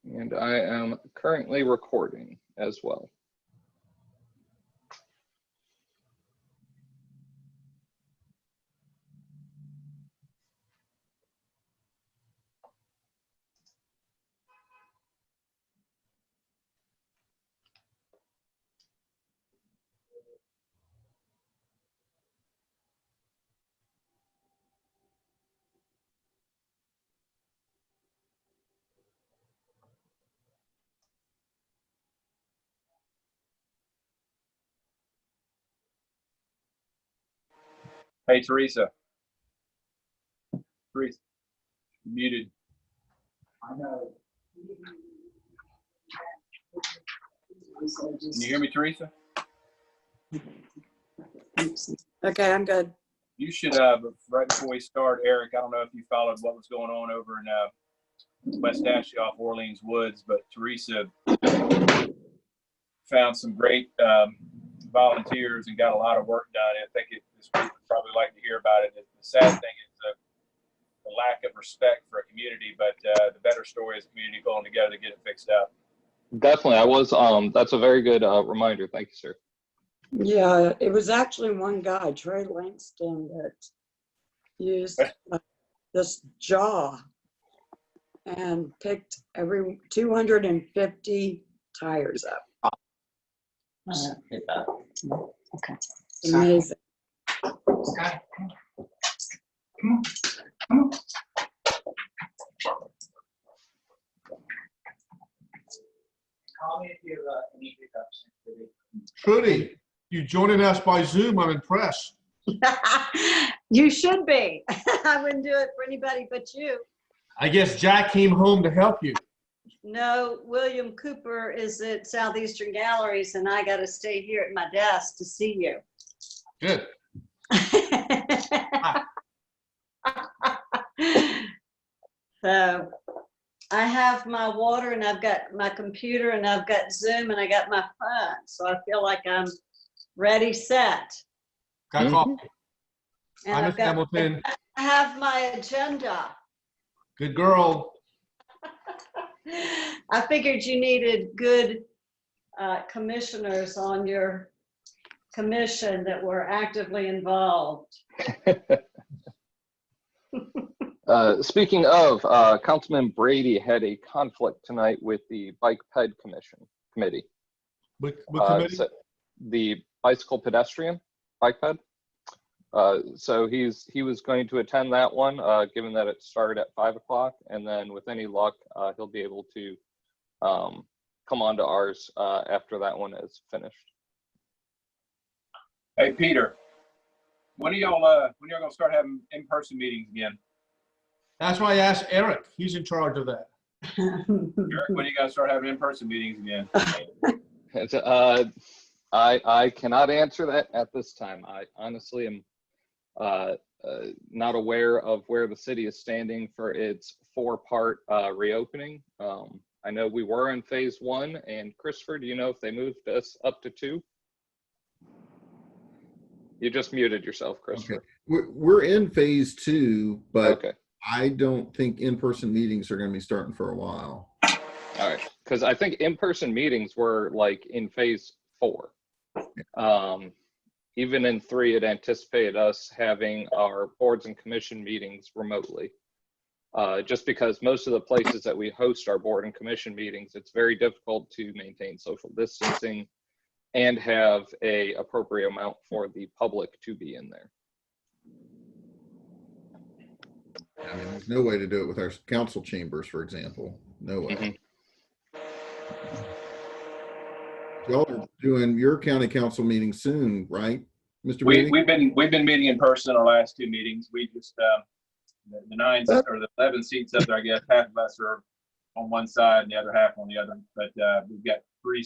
And I am currently recording as well. Hey, Teresa. Teresa, you're muted. I know. Can you hear me, Teresa? Okay, I'm good. You should, right before we start, Eric, I don't know if you followed what was going on over in West Asheville off Orleans Woods, but Teresa found some great volunteers and got a lot of work done. I think this group would probably like to hear about it. The sad thing is the lack of respect for a community, but the better story is the community pulling together to get it fixed out. Definitely, I was. That's a very good reminder. Thank you, sir. Yeah, it was actually one guy, Trey Langston, that used this jaw and picked every 250 tires up. Okay. Amazing. Call me if you need pickups. Trudy, you joining us by Zoom? I'm impressed. You should be. I wouldn't do it for anybody but you. I guess Jack came home to help you. No, William Cooper is at Southeastern Galleries, and I got to stay here at my desk to see you. Good. So I have my water, and I've got my computer, and I've got Zoom, and I got my phone. So I feel like I'm ready, set. Got coffee. And Hi, I've Miss got, Hamilton. I have my agenda. Good girl. I figured you needed good commissioners on your commission that were actively involved. Speaking of, Councilman Brady had a conflict tonight with the Bike Ped Committee. What committee? So the Bicycle Pedestrian Bike Ped. So he was going to attend that one, given that it started at 5 o'clock, and then with any luck, he'll be able to come on to ours after that one is finished. Hey, Peter, when are y'all gonna start having in-person meetings again? That's why I asked Eric. He's in charge of that. Eric, when are you gonna start having in-person meetings again? I cannot answer that at this time. I honestly am not aware of where the city is standing for its 4-part reopening. I know we were in phase 1, and Christopher, do you know if they moved us up to 2? You just muted yourself, Christopher. Okay. We're in phase 2, but okay. I don't think in-person meetings are going to be starting for a while. All right, because I think in-person meetings were like in phase 4. Even in 3, it anticipated us having our boards and commission meetings remotely. Just because most of the places that we host our board and commission meetings, it's very difficult to maintain social distancing and have a appropriate amount for the public to be in there. I mean, there's no way to do it with our council chambers, for example. No way. Y'all are doing your county council meeting soon, right, Mr. We've been meeting in person our last 2 meetings. We just the 9 or the 11 seats up there, I guess half of us are on one side and the other half on the other. But we've got 3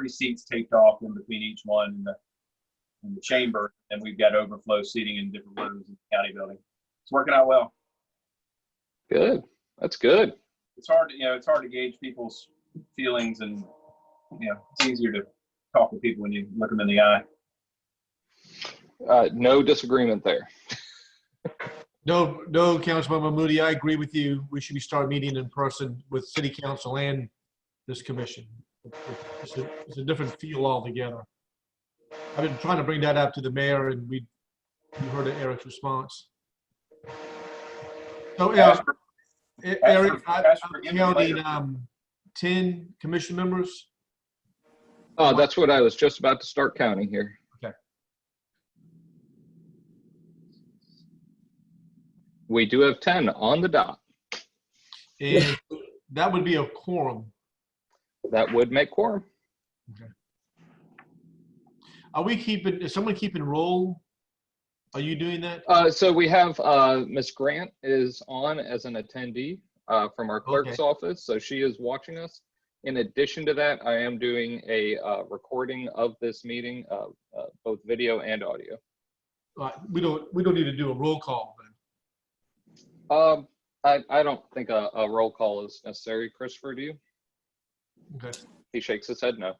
seats taped off in between each one in the chamber, and we've got overflow seating in different rooms in the county building. It's working out well. Good. That's good. It's hard to gauge people's feelings, and it's easier to talk to people when you look them in the eye. No disagreement there. No, Councilmember Moody, I agree with you. We should be start meeting in person with city council and this commission. It's a different feel altogether. I've been trying to bring that up to the mayor, and you heard Eric's response. So, Eric, I'm counting 10 commission members. That's what I was just about to start counting here. Okay. We do have 10 on the dot. And that would be a quorum. That would make quorum. Okay. Is someone keeping roll? Are you doing that? So we have Ms. Grant is on as an attendee from our clerk's office. So she is watching us. In addition to that, I am doing a recording of this meeting, both video and audio. We don't need to do a roll call then. I don't think a roll call is necessary. Christopher, do you? Okay. He shakes his head no.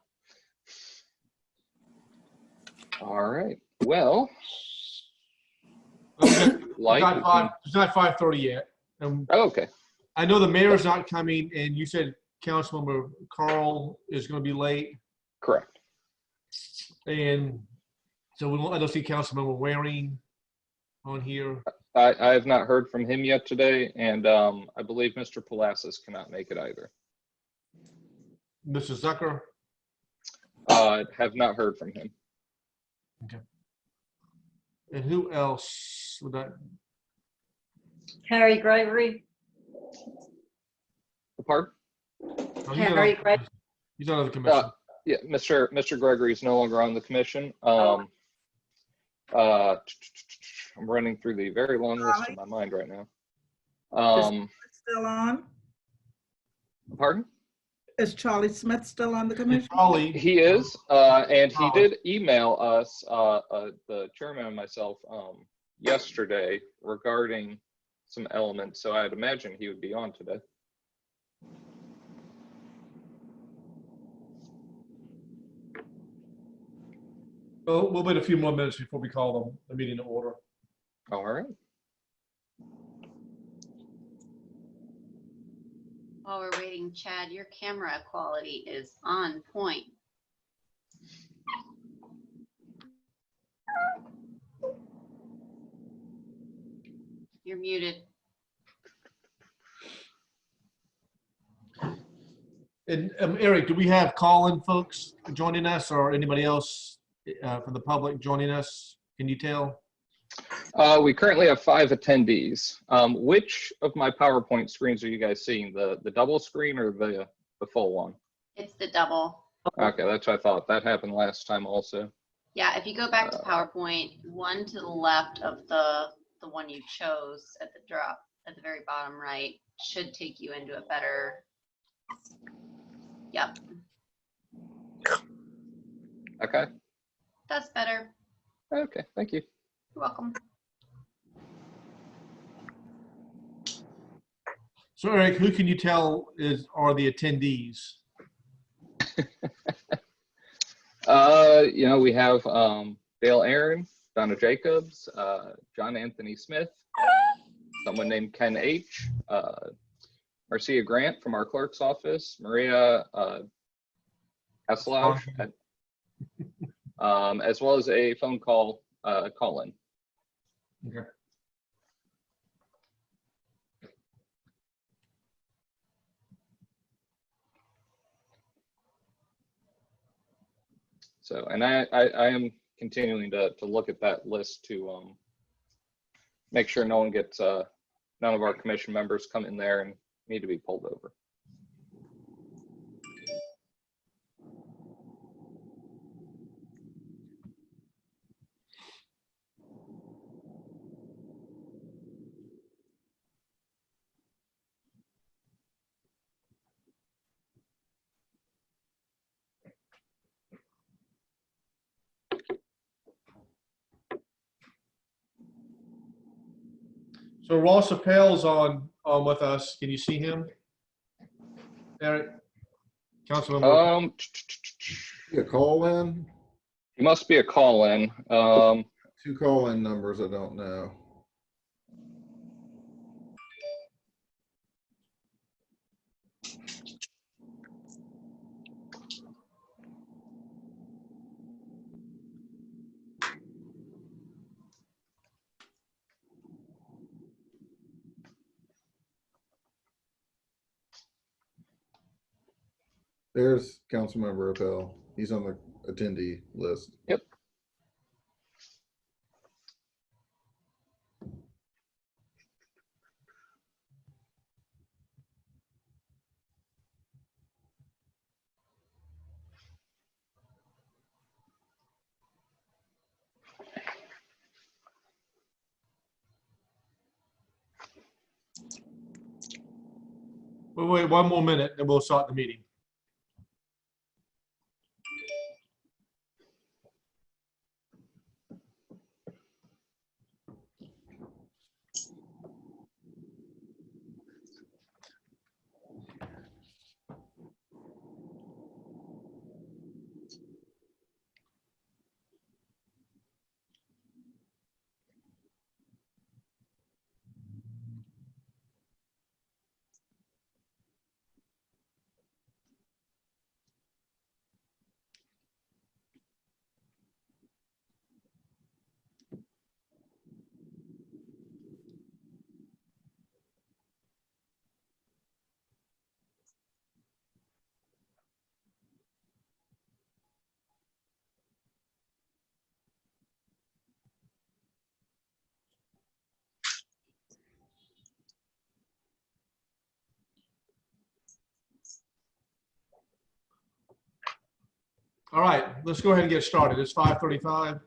All right. Well, It's not 5:30 yet. Okay. I know the mayor's not coming, and you said Councilmember Carl is going to be late, Correct. and so I don't see Councilmember Waring on here. I have not heard from him yet today, and I believe Mr. Palacis cannot make it either. Mr. Zucker. Have not heard from him. Okay. And who else would that? Harry Gregory. Pardon? Oh, Harry Gregory. He's out of the commission. Yeah, Mr. Gregory is no longer on the commission. I'm running through the very long list in my mind right now. Still on? Pardon? Is Charlie Smith still on the commission? Charlie. He is, and he did email us, the chairman and myself, yesterday regarding some elements. So I'd imagine he would be on today. Well, we'll wait a few more minutes before we call the meeting to order. All right. While we're waiting, Chad, your camera quality is on point. You're muted. And Eric, do we have call-in folks joining us, or anybody else from the public joining us? Can you tell? We currently have 5 attendees. Which of my PowerPoint screens are you guys seeing? The double screen or the full one? It's the double. Okay, that's what I thought. That happened last time also. Yeah, if you go back to PowerPoint, one to the left of the one you chose at the drop at the very bottom right should take you into a better. Yep. Okay. That's better. Okay, thank you. You're welcome. So Eric, who can you tell are the attendees? We have Dale Aaron, Donna Jacobs, John Anthony Smith, someone named Ken H, Marcia Grant from our clerk's office, Maria Hasselausch, as well as a phone call call-in. Okay. So, and I am continuing to look at that list to make sure no one gets, none of our commission members come in there and need to be pulled over. So Ross Appel's on with us. Can you see him? Eric, Councilmember. A call-in? He must be a call-in. 2 call-in numbers, I don't know. There's Councilmember Appel. He's on the attendee list. Yep. We'll wait one more minute, then we'll start the meeting. All right, let's go ahead and get started. It's 5:35.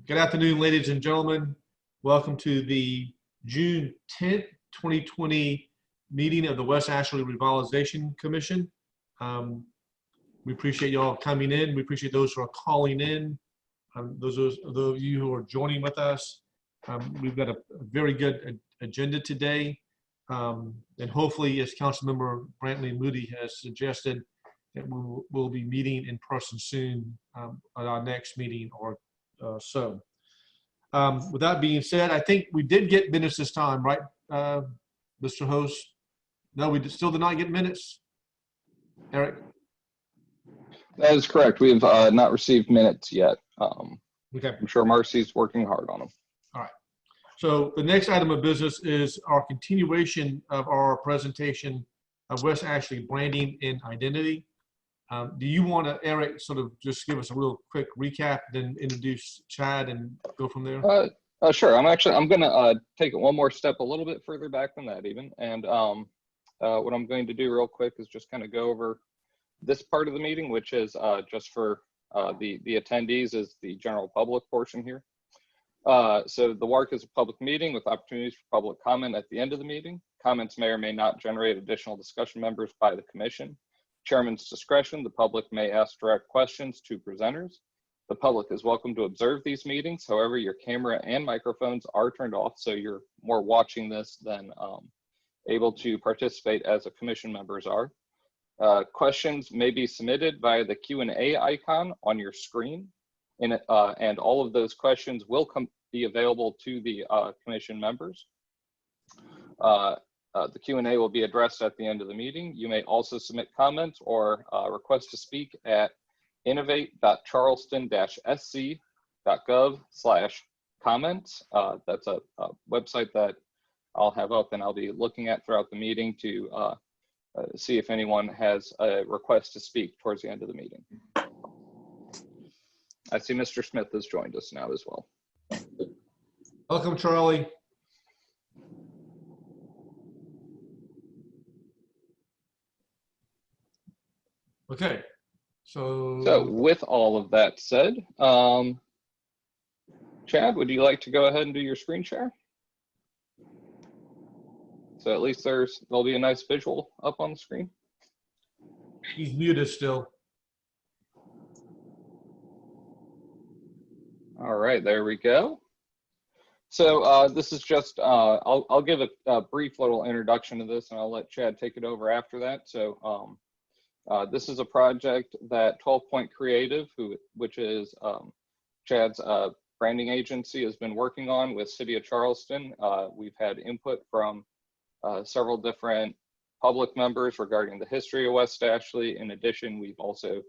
Good afternoon, ladies and gentlemen. Welcome to the June 10th, 2020 meeting of the West Asheville Revitalization Commission. We appreciate y'all coming in. We appreciate those who are calling in. Those of you who are joining with us. We've got a very good agenda today. And hopefully, as Councilmember Brantley Moody has suggested, that we'll be meeting in person soon at our next meeting or so. With that being said, I think we did get minutes this time, right, Mr. Host? No, we still did not get minutes? Eric? That is correct. We've not received minutes yet. Okay. I'm sure Marcy's working hard on them. All right. So the next item of business is our continuation of our presentation of West Asheville branding and identity. Do you want to, Eric, sort of just give us a real quick recap, then introduce Chad and go from there? Sure. I'm going to take it one more step a little bit further back than that even. And what I'm going to do real quick is just kind of go over this part of the meeting, which is just for the attendees, is the general public portion here. So the WARC is a public meeting with opportunities for public comment at the end of the meeting. Comments may or may not generate additional discussion members by the commission. Chairman's discretion, the public may ask direct questions to presenters. The public is welcome to observe these meetings. However, your camera and microphones are turned off, so you're more watching this than able to participate as a commission members are. Questions may be submitted via the Q&A icon on your screen, and all of those questions will be available to the commission members. The Q&A will be addressed at the end of the meeting. You may also submit comments or request to speak at innovate.charleston-sc.gov/comments. That's a website that I'll have up and I'll be looking at throughout the meeting to see if anyone has a request to speak towards the end of the meeting. I see Mr. Smith has joined us now as well. Welcome, Charlie. Okay, so with all of that said, Chad, would you like to go ahead and do your screen share? So at least there'll be a nice visual up on the screen. he's muted still. All right, there we go. So this is just, I'll give a brief little introduction to this and I'll let Chad take it over after that. So this is a project that 12 Point Creative, which is Chad's branding agency, has been working on with City of Charleston. We've had input from several different public members regarding the history of West Ashley. In addition, we've also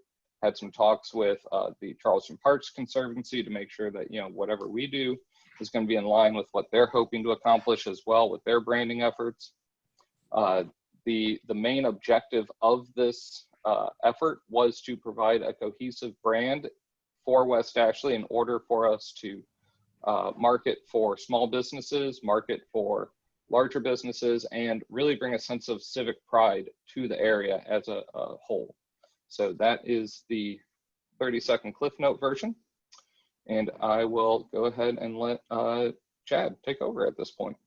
had some talks with the Charleston Parks Conservancy to make sure that, you know, whatever we do is going to be in line with what they're hoping to accomplish as well with their branding efforts. The main objective of this effort was to provide a cohesive brand for West Ashley in order for us to market for small businesses, market for larger businesses, and really bring a sense of civic pride to the area as a whole. So that is the 30-second Cliff Note version. And I will go ahead and let Chad take over at this point.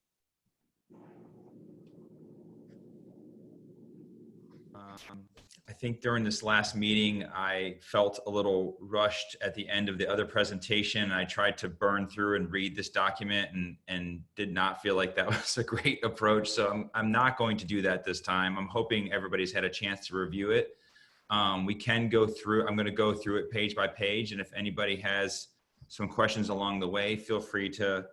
I think during this last meeting, I felt a little rushed at the end of the other presentation. I tried to burn through and read this document and did not feel like that was a great approach. So I'm not going to do that this time. I'm hoping everybody's had a chance to review it. We can go through, I'm going to go through it page by page. And if anybody has some questions along the way, feel free to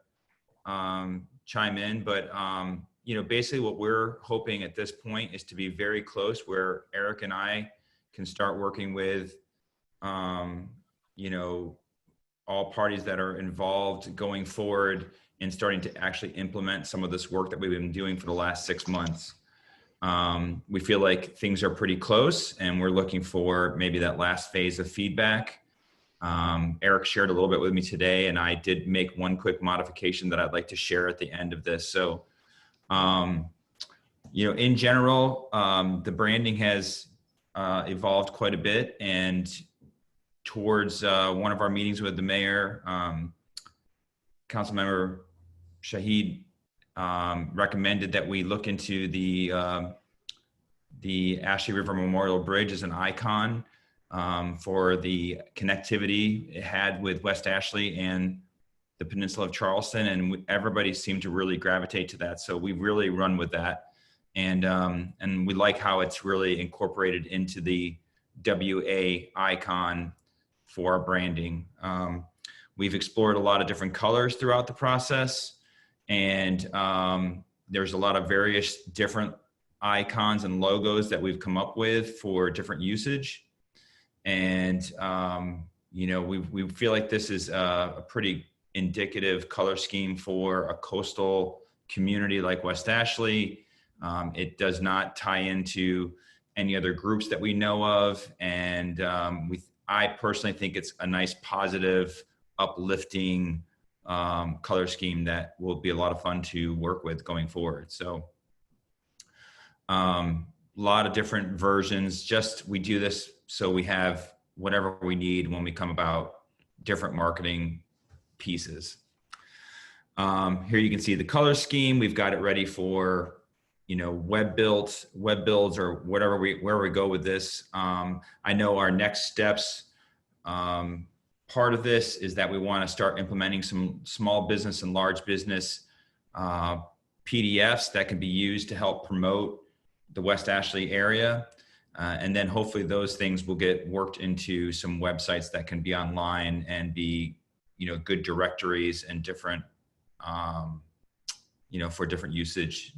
chime in. But you know, basically what we're hoping at this point is to be very close where Eric and I can start working with, you know, all parties that are involved going forward and starting to actually implement some of this work that we've been doing for the last 6 months. We feel like things are pretty close and we're looking for maybe that last phase of feedback. Eric shared a little bit with me today and I did make one quick modification that I'd like to share at the end of this. So, you know, in general, the branding has evolved quite a bit, and towards one of our meetings with the mayor, Councilmember Shahid recommended that we look into the Ashley River Memorial Bridge as an icon for the connectivity it had with West Ashley and the Peninsula of Charleston, and everybody seemed to really gravitate to that. So we really run with that. And we like how it's really incorporated into the WA icon for our branding. We've explored a lot of different colors throughout the process, and there's a lot of various different icons and logos that we've come up with for different usage. And, you know, we feel like this is a pretty indicative color scheme for a coastal community like West Ashley. It does not tie into any other groups that we know of. And I personally think it's a nice, positive, uplifting color scheme that will be a lot of fun to work with going forward. So a lot of different versions. We do this so we have whatever we need when we come about different marketing pieces. Here you can see the color scheme. We've got it ready for, you know, web builds or whatever where we go with this. I know our next steps, part of this is that we want to start implementing some small business and large business PDFs that can be used to help promote the West Ashley area. And then hopefully those things will get worked into some websites that can be online and be, you know, good directories and different, you know, for different usage.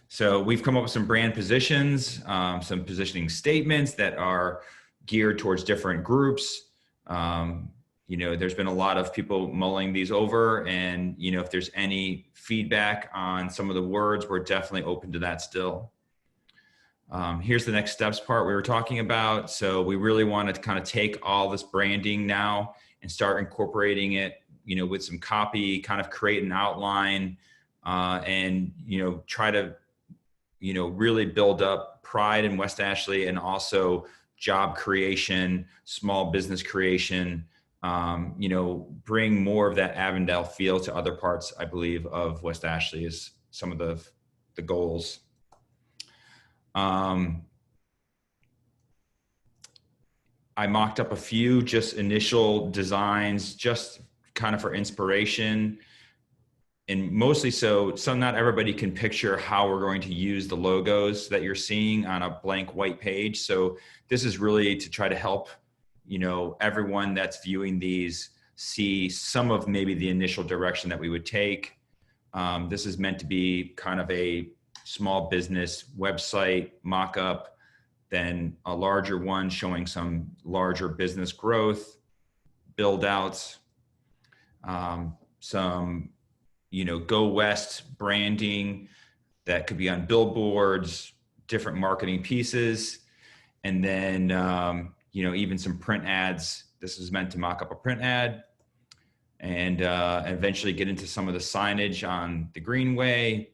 So we've come up with some brand positions, some positioning statements that are geared towards different groups. You know, there's been a lot of people mulling these over, and, you know, if there's any feedback on some of the words, we're definitely open to that still. Here's the next steps part we were talking about. So we really want to kind of take all this branding now and start incorporating it, you know, with some copy, kind of create an outline, and, you know, try to, you know, really build up pride in West Ashley and also job creation, small business creation, you know, bring more of that Avondale feel to other parts, I believe, of West Ashley is some of the goals. I mocked up a few just initial designs, just kind of for inspiration, and mostly so not everybody can picture how we're going to use the logos that you're seeing on a blank white page. So this is really to try to help, you know, everyone that's viewing these see some of maybe the initial direction that we would take. This is meant to be kind of a small business website mock-up, then a larger one showing some larger business growth, build outs, some, you know, Go West branding that could be on billboards, different marketing pieces. And then, even some print ads. This is meant to mock up a print ad, and eventually get into some of the signage on the Greenway,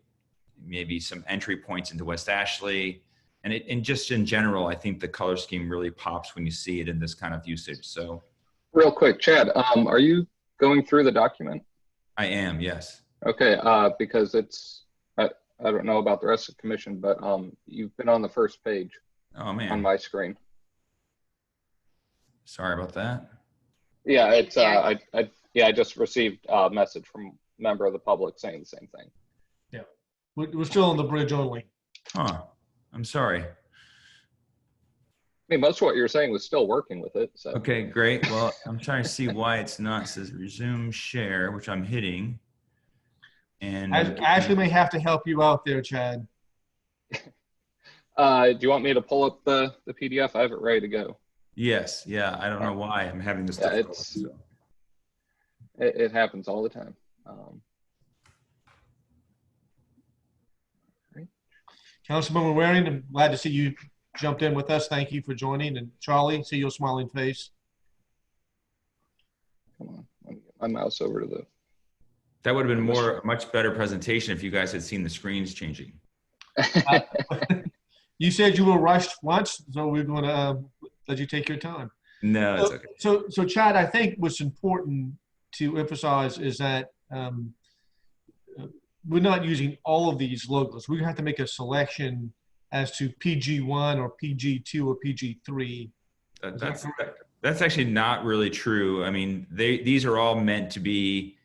maybe some entry points into West Ashley. And just in general, I think the color scheme really pops when you see it in this kind of usage. So Real quick, Chad, are you going through the document? I am, yes. Okay, because I don't know about the rest of the commission, but you've been on the first page Oh on man, my screen. sorry about that. Yeah, it's Thanks, I just received a message from a member of the public saying the same thing. We're still on the bridge only. Huh, I'm sorry. I mean, most of what you were saying was still working with it. So Okay, great. Well, I'm trying to see why it's not. It says resume share, which I'm hitting. And Ashley may have to help you out there, Chad. do you want me to pull up the PDF? I have it ready to go. yes, yeah, I don't know why I'm having this Yeah, difficulty. So. It happens all the time. Councilmember Waring, I'm glad to see you jumped in with us. Thank you for joining. And Charlie, see your smiling face. Come on, let me get my mouse over to the. That would have been a much better presentation if you guys had seen the screens changing. You said you were rushed once, so we're going to let you take your time. No, it's okay. So Chad, I think what's important to emphasize is that we're not using all of these logos. We have to make a selection as to PG1 or PG2 or PG3. That's actually not really true. I mean, these are all meant to be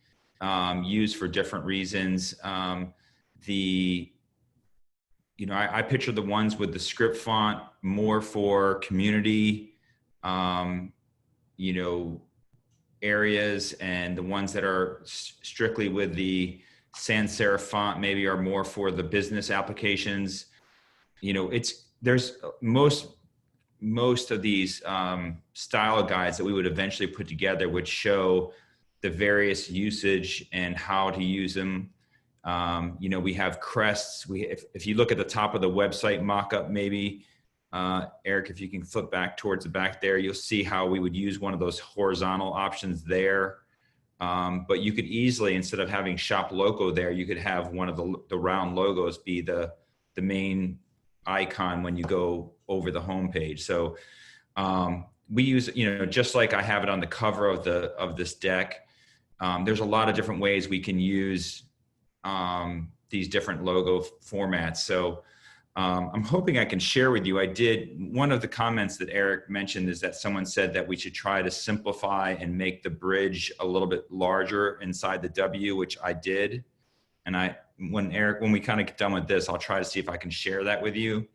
used for different reasons. I picture the ones with the script font more for community, areas, and the ones that are strictly with the sans serif font maybe are more for the business applications. There's most of these style guides that we would eventually put together would show the various usage and how to use them. We have crests. If you look at the top of the website mock-up, maybe, Eric, if you can flip back towards the back there, you'll see how we would use one of those horizontal options there. But you could easily, instead of having shop logo there, you could have one of the round logos be the main icon when you go over the homepage. So we use, just like I have it on the cover of this deck, there's a lot of different ways we can use these different logo formats. So I'm hoping I can share with you. One of the comments that Eric mentioned is that someone said that we should try to simplify and make the bridge a little bit larger inside the W, which I did. And when we kind of get done with this, I'll try to see if I can share that with you.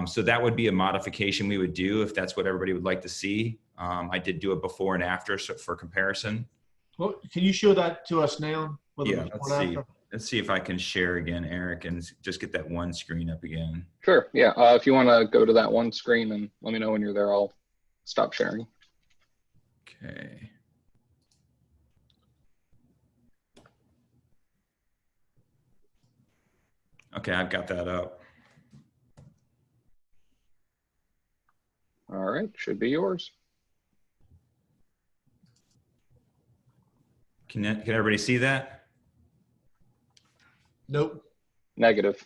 So that would be a modification we would do if that's what everybody would like to see. I did do it before and after, so for comparison. Well, can you show that to us now? Yeah, let's see if I can share again, Eric, and just get that one screen up again. Sure. Yeah. If you want to go to that one screen and let me know when you're there, I'll stop sharing. Okay. Okay, I've got that up. All right. Should be yours. Can everybody see that? Nope. Negative.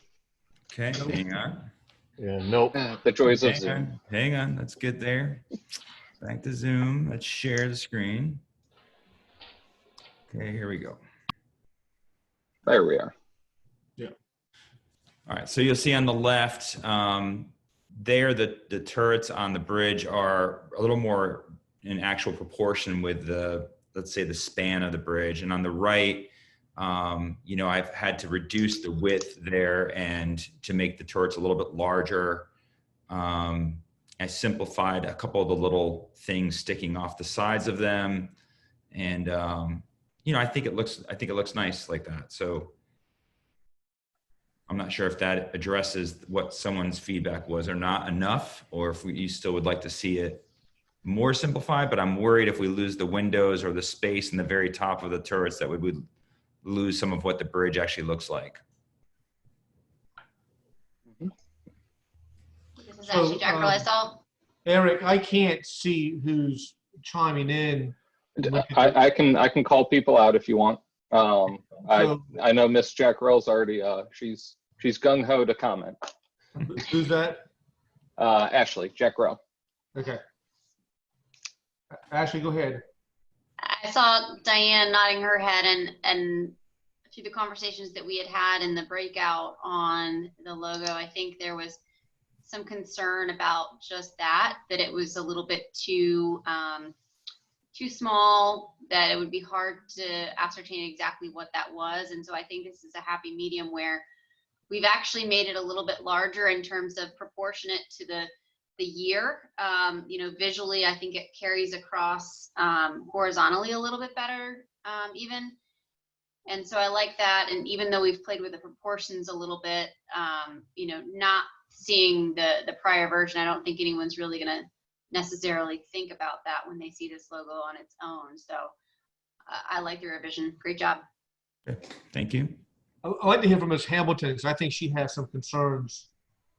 Okay, hang on. Yeah, nope. The joys of Zoom. Hang on, let's get there. Back to Zoom. Let's share the screen. Okay, here we go. There we are. Yeah. All right, so you'll see on the left, there the turrets on the bridge are a little more in actual proportion with let's say the span of the bridge. And on the right, I've had to reduce the width there and to make the turrets a little bit larger. I simplified a couple of the little things sticking off the sides of them. And, I think it looks nice like that. So I'm not sure if that addresses what someone's feedback was or not enough, or if you still would like to see it more simplified, but I'm worried if we lose the windows or the space in the very top of the turrets that we would lose some of what the bridge actually looks like. This is Ashley Jackrell I saw. Eric, I can't see who's chiming in. I can call people out if you want. So- I know Miss Jackrell's already, she's gung ho to comment. Who's that? Ashley Jackrell. Okay. Ashley, go ahead. I saw Diane nodding her head, and through the conversations that we had in the breakout on the logo, I think there was some concern about just that it was a little bit too small, that it would be hard to ascertain exactly what that was. And so I think this is a happy medium where we've actually made it a little bit larger in terms of proportionate to the year. You know, visually, I think it carries across horizontally a little bit better even. And so I like that. And even though we've played with the proportions a little bit, you know, not seeing the prior version, I don't think anyone's really going to necessarily think about that when they see this logo on its own. So I like the revision. Great job. Okay, thank you. I'd like to hear from Ms. Hamilton, because I think she has some concerns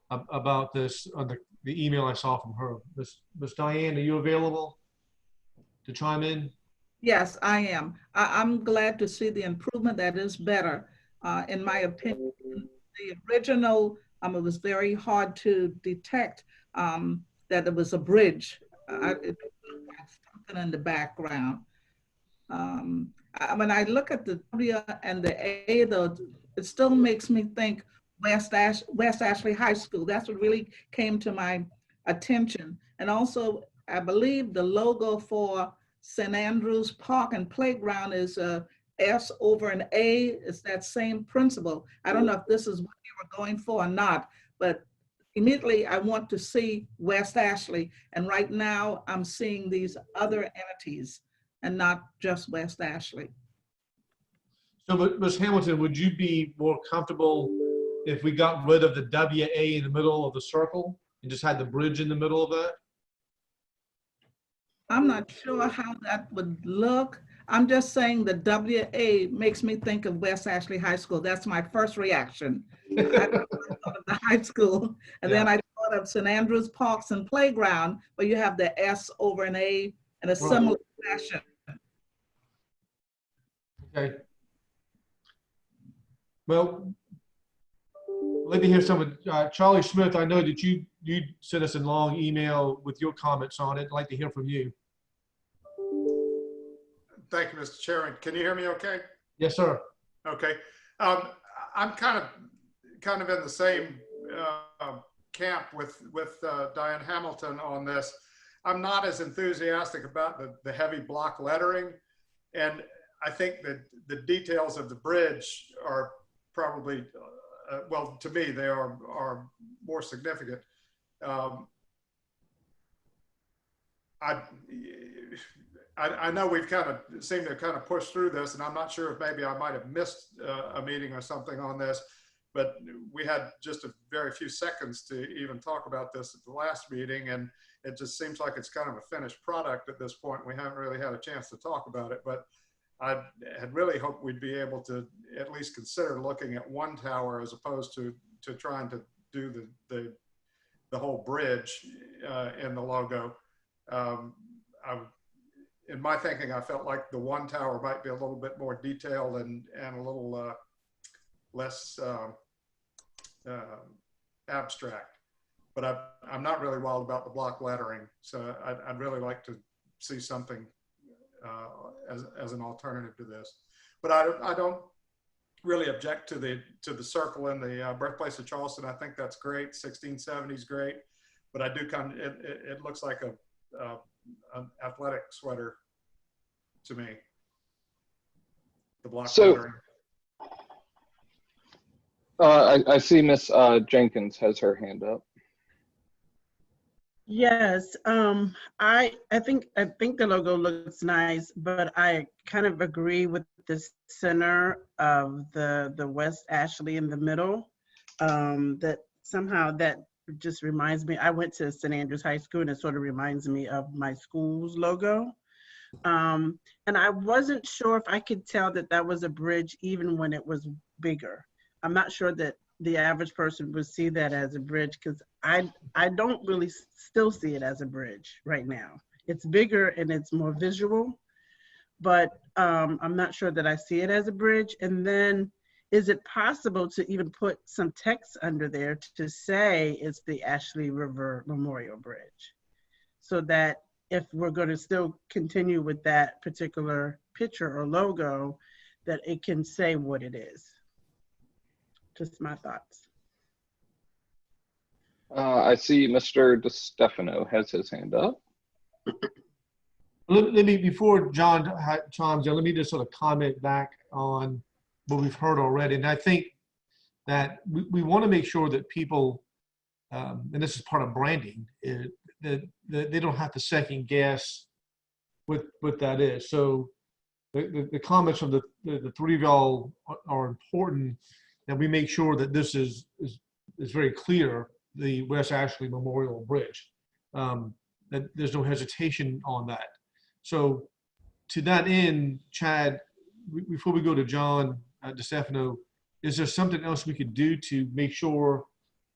about this on the email I saw from her. Ms. Diane, are you available to chime in? Yes, I am. I'm glad to see the improvement. That is better. In my opinion, the original, it was very hard to detect that it was a bridge. It looked like something in the background. When I look at the W and the A, though, it still makes me think West Ashley High School. That's what really came to my attention. And also, I believe the logo for St. Andrews Park and Playground is a S over an A. It's that same principle. I don't know if this is what you were going for or not, but immediately I want to see West Ashley. And right now I'm seeing these other entities and not just West Ashley. So, Ms. Hamilton, would you be more comfortable if we got rid of the WA in the middle of the circle and just had the bridge in the middle of that? I'm not sure how that would look. I'm just saying the WA makes me think of West Ashley High School. That's my first reaction. I thought of the high school, and then I thought of St. Andrews Parks and Playground, where you have the S over an A in a similar fashion. Okay. Well, let me hear some of Charlie Smith. I know that you sent us a long email with your comments on it. I'd like to hear from you. Thank you, Mr. Chairman. Can you hear me okay? Yes, sir. Okay. I'm kind of in the same camp with Diane Hamilton on this. I'm not as enthusiastic about the heavy block lettering, and I think that the details of the bridge are probably, well, to me, they are more significant. I know we've kind of seemed to kind of push through this, and I'm not sure if maybe I might have missed a meeting or something on this, but we had just a very few seconds to even talk about this at the last meeting, and it just seems like it's kind of a finished product at this point. We haven't really had a chance to talk about it, but I had really hoped we'd be able to at least consider looking at one tower as opposed to trying to do the whole bridge in the logo. In my thinking, I felt like the one tower might be a little bit more detailed and a little less abstract. But I'm not really wild about the block lettering, so I'd really like to see something as an alternative to this. But I don't really object to the circle in the Birthplace of Charleston. I think that's great. 1670 is great, but I do it looks like an athletic sweater to me. The block lettering. I see Miss Jenkins has her hand up. Yes, I think the logo looks nice, but I kind of agree with the center of the West Ashley in the middle. That somehow that just reminds me, I went to St. Andrews High School, and it sort of reminds me of my school's logo. And I wasn't sure if I could tell that was a bridge even when it was bigger. I'm not sure that the average person would see that as a bridge, because I don't really still see it as a bridge right now. It's bigger and it's more visual, but I'm not sure that I see it as a bridge. And then, is it possible to even put some text under there to say it's the Ashley River Memorial Bridge? So that if we're going to still continue with that particular picture or logo, that it can say what it is. Just my thoughts. I see Mr. DeStefano has his hand up. Let me, before John chimes in, let me just sort of comment back on what we've heard already. And I think that we want to make sure that people, and this is part of branding, that they don't have to second guess what that is. So the comments from the three of y'all are important, that we make sure that this is very clear, the West Ashley Memorial Bridge, that there's no hesitation on that. So to that end, Chad, before we go to John DeStefano, is there something else we could do to make sure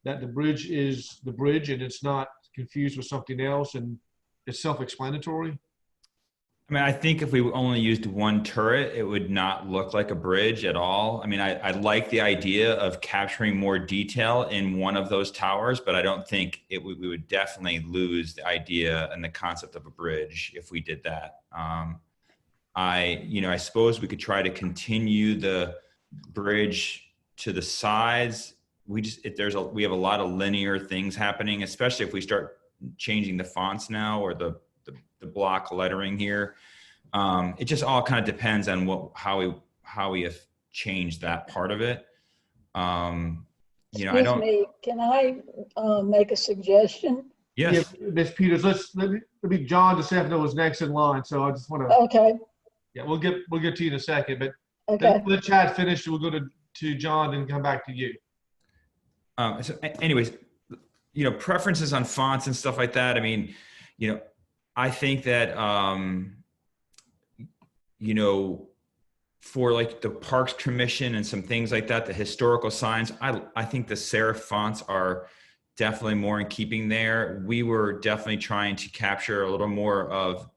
that the bridge is the bridge and it's not confused with something else and it's self-explanatory? I mean, I think if we only used one turret, it would not look like a bridge at all. I mean, I like the idea of capturing more detail in one of those towers, but I don't think we would definitely lose the idea and the concept of a bridge if we did that. I suppose we could try to continue the bridge to the sides. We have a lot of linear things happening, especially if we start changing the fonts now or the block lettering here. It just all kind of depends on how we have changed that part of it. Excuse me, can I make a suggestion? Yes. Yeah, Ms. Peters, let me John DeStefano was next in line, so I just want to. Okay. Yeah, we'll get to you in a second, but Okay. let Chad finish. We'll go to John and come back to you. So anyways, preferences on fonts and stuff like that. I mean, I think that, for like the Parks Commission and some things like that, the historical signs, I think the serif fonts are definitely more in keeping there. We were definitely trying to capture a little more of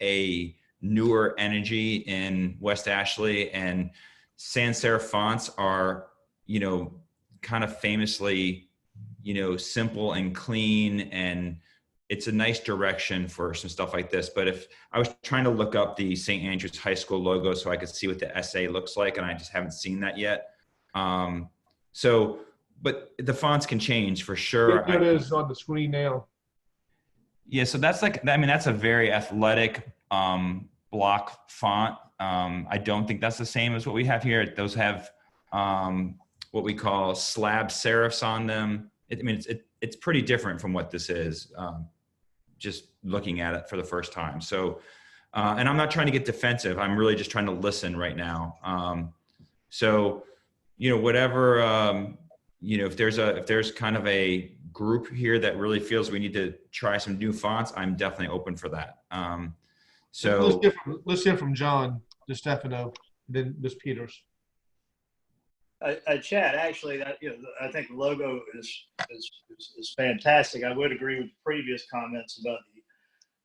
a newer energy in West Ashley, and sans serif fonts are, kind of famously, simple and clean, and it's a nice direction for some stuff like this. But if I was trying to look up the St. Andrews High School logo so I could see what the SA looks like, and I just haven't seen that yet. But the fonts can change for sure. It is on the screen now. Yeah, so that's that's a very athletic block font. I don't think that's the same as what we have here. Those have what we call slab serifs on them. It's pretty different from what this is, just looking at it for the first time. So, and I'm not trying to get defensive. I'm really just trying to listen right now. Whatever, if there's kind of a group here that really feels we need to try some new fonts, I'm definitely open for that. Let's hear from John DeStefano, then Ms. Peters. Chad, actually, I think the logo is fantastic. I would agree with previous comments about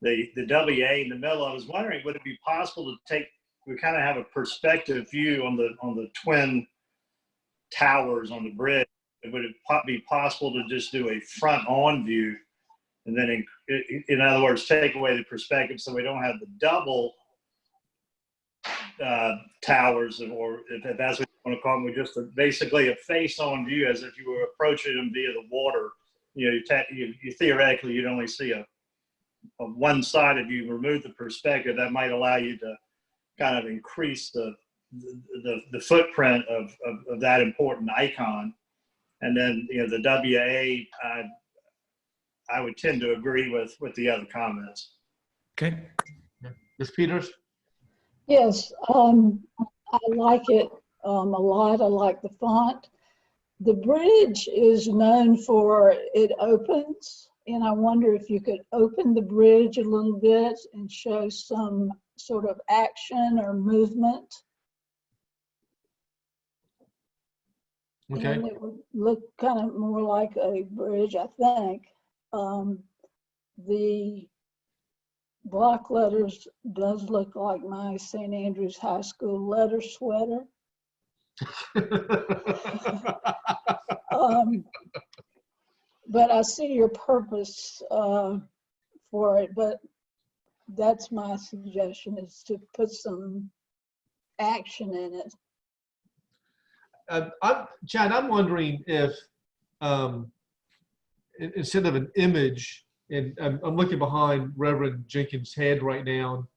the WA in the middle. I was wondering, would it be possible to we kind of have a perspective view on the twin towers on the bridge? Would it be possible to just do a front-on view, and then, in other words, take away the perspective so we don't have the double towers, or if that's what you want to call them, with just basically a face-on view, as if you were approaching them via the water. You theoretically, you'd only see a one side. If you remove the perspective, that might allow you to kind of increase the footprint of that important icon. And then, the WA, I would tend to agree with the other comments. Okay. Ms. Peters? Yes, I like it a lot. I like the font. The bridge is known for it opens, and I wonder if you could open the bridge a little bit and show some sort of action or movement. Okay. And it would look kind of more like a bridge, I think. The block letters does look like my St. Andrews High School letter sweater. But I see your purpose for it, but that's my suggestion, is to put some action in it. Chad, I'm wondering if instead of an image, and I'm looking behind Reverend Jenkins' head right now,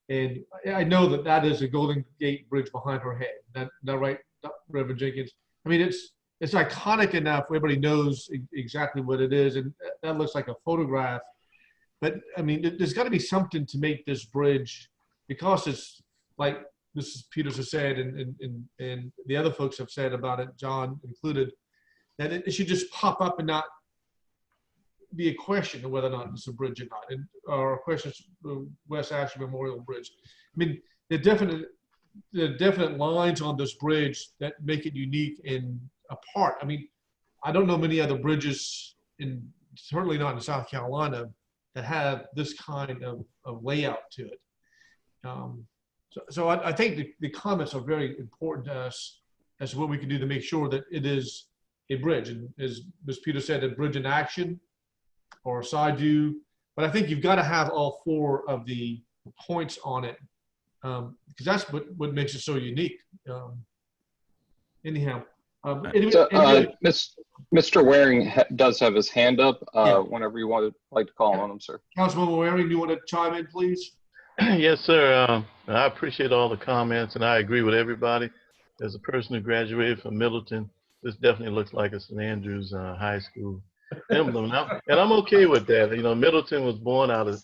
and I know that is a Golden Gate Bridge behind her head. That right, Reverend Jenkins? I mean, it's iconic enough everybody knows exactly what it is, and that looks like a photograph. But I mean, there's got to be something to make this bridge, because it's like Mrs. Peters has said, and the other folks have said about it, John included, that it should just pop up and not be a question of whether or not it's a bridge or not, or a question of West Asheville Memorial Bridge. I mean, the definite lines on this bridge that make it unique and apart. I mean, I don't know many other bridges, certainly not in South Carolina, that have this kind of layout to it. So I think the comments are very important to us as to what we can do to make sure that it is a bridge. And as Ms. Peters said, a bridge in action or a side view. But I think you've got to have all four of the points on it, because that's what makes it so unique. Anyhow. Mr. Waring does have his hand up. Yeah. Whenever you would like to call on him, sir. Councilman Waring, do you want to chime in, please? Yes, sir. I appreciate all the comments, and I agree with everybody. As a person who graduated from Middleton, this definitely looks like a St. Andrews High School emblem. And I'm okay with that. You know, Middleton was born out of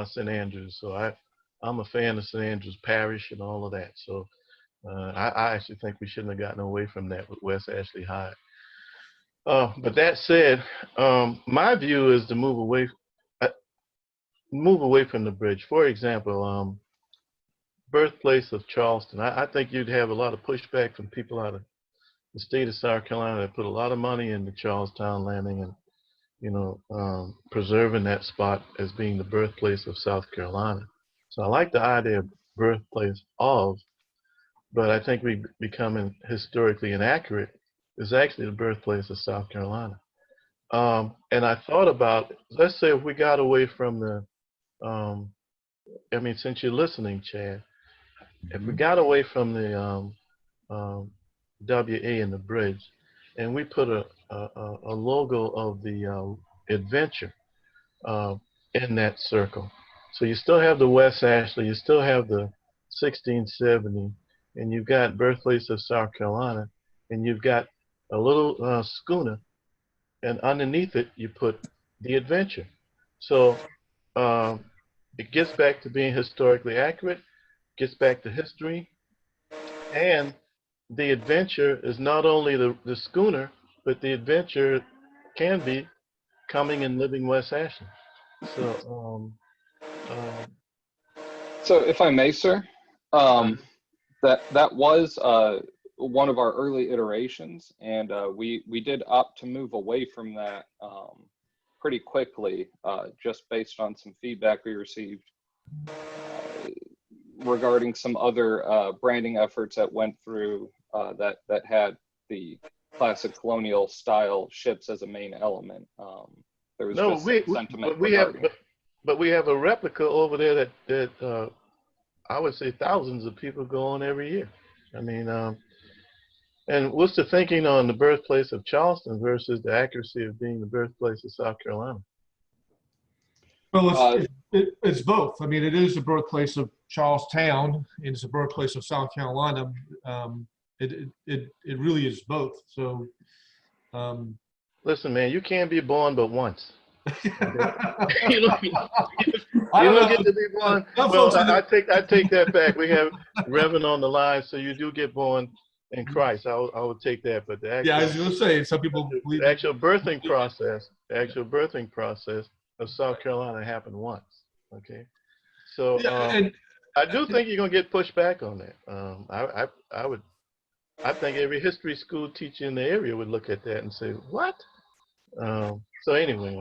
St. Andrews, so I'm a fan of St. Andrews Parish and all of that. So I actually think we shouldn't have gotten away from that with West Ashley High. But that said, my view is to move away from the bridge. For example, Birthplace of Charleston. I think you'd have a lot of pushback from people out of the state of South Carolina that put a lot of money into Charlestown Landing and, you know, preserving that spot as being the birthplace of South Carolina. So I like the idea of birthplace of, but I think we becoming historically inaccurate is actually the birthplace of South Carolina. And I thought about, let's say if we got away from the, I mean, since you're listening, Chad, if we got away from the WA in the bridge, and we put a logo of the adventure in that circle. So you still have the West Ashley, you still have the 1670, and you've got Birthplace of South Carolina, and you've got a little schooner, and underneath it you put the adventure. So it gets back to being historically accurate, gets back to history, and the adventure is not only the schooner, but the adventure can be coming and living West Ashland. So if I may, sir, that was one of our early iterations, and we did opt to move away from that pretty quickly, just based on some feedback we received regarding some other branding efforts that went through that had the classic colonial style ships as a main element. There was just sentiment regarding it. But we have a replica over there that I would say thousands of people go on every year. I mean, and what's the thinking on the birthplace of Charleston versus the accuracy of being the birthplace of South Carolina? Well, it's both. I mean, it is the birthplace of Charlestown, and it's the birthplace of South Carolina. It really is both. So, listen, man, you can't be born but once. You don't get to be born. Well, I take that back. We have Reverend on the line, so you do get born in Christ. I would take that, but the actual, I was going to say, some people believe the actual birthing process of South Carolina happened once. Okay, so I do think you're going to get pushed back on that. I think every history school teacher in the area would look at that and say, what? So anyway,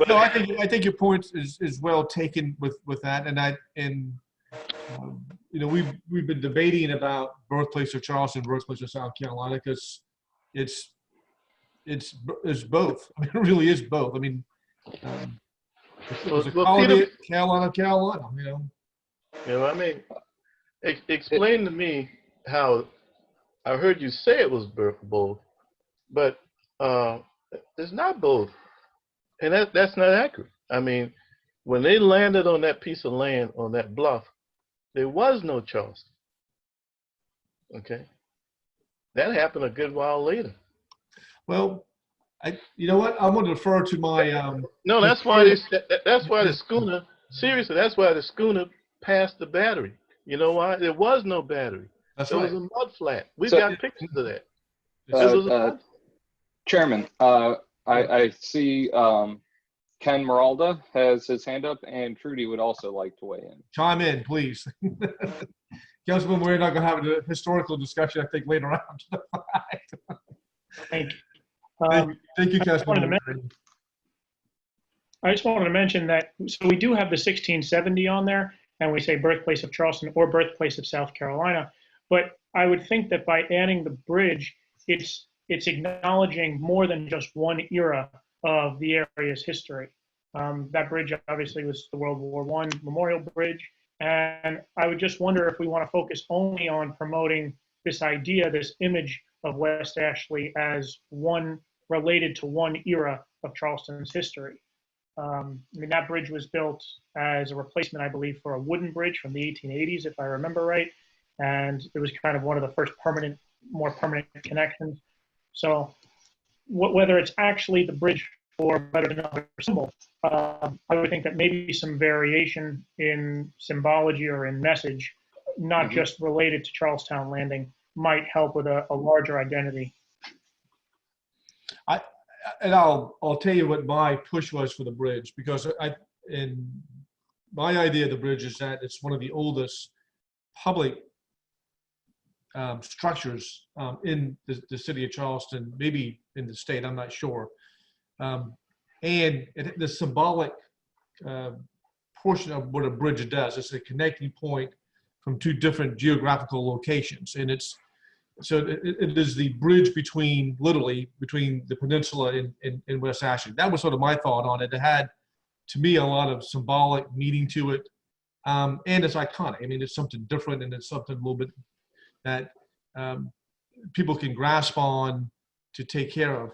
No, I think your point is well taken with that, and you know, we've been debating about Birthplace of Charleston, Birthplace of South Carolina, because it's both. I mean, it really is both. I mean, it was a colony, Carolina, you know. You know, I mean, explain to me how. I heard you say it was both, but it's not both, and that's not accurate. I mean, when they landed on that piece of land on that bluff, there was no Charleston. Okay, that happened a good while later. Well, you know what? I'm going to defer to my. No, that's why that's why the schooner. Seriously, that's why the schooner passed the battery. You know why? There was no battery. That's There right. was a mud flat. We've So- got pictures of that. There was a mud. Chairman, I see Ken Meralda has his hand up, and Trudy would also like to weigh in. Chime in, please. Councilman, we're not going to have a historical discussion, I think, later on. Thank you. Thank you, Councilman. I just wanted to mention that, so we do have the 1670 on there, and we say birthplace of Charleston or birthplace of South Carolina. But I would think that by adding the bridge, it's acknowledging more than just one era of the area's history. That bridge obviously was the World War I Memorial Bridge. And I would just wonder if we want to focus only on promoting this idea, this image of West Ashley as one related to one era of Charleston's history. I mean, that bridge was built as a replacement, I believe, for a wooden bridge from the 1880s, if I remember right. And it was kind of one of the first more permanent connections. So whether it's actually the bridge or whether it's another symbol, I would think that maybe some variation in symbology or in message, not just related to Charlestown Landing, might help with a larger identity. I'll tell you what my push was for the bridge, because my idea of the bridge is that it's one of the oldest public structures in the city of Charleston, maybe in the state, I'm not sure. And the symbolic portion of what a bridge does is a connecting point from two different geographical locations. And it is the bridge literally between the peninsula and West Ashley. That was sort of my thought on it. It had, to me, a lot of symbolic meaning to it. And it's iconic. I mean, it's something different, and it's something a little bit that people can grasp on to take care of.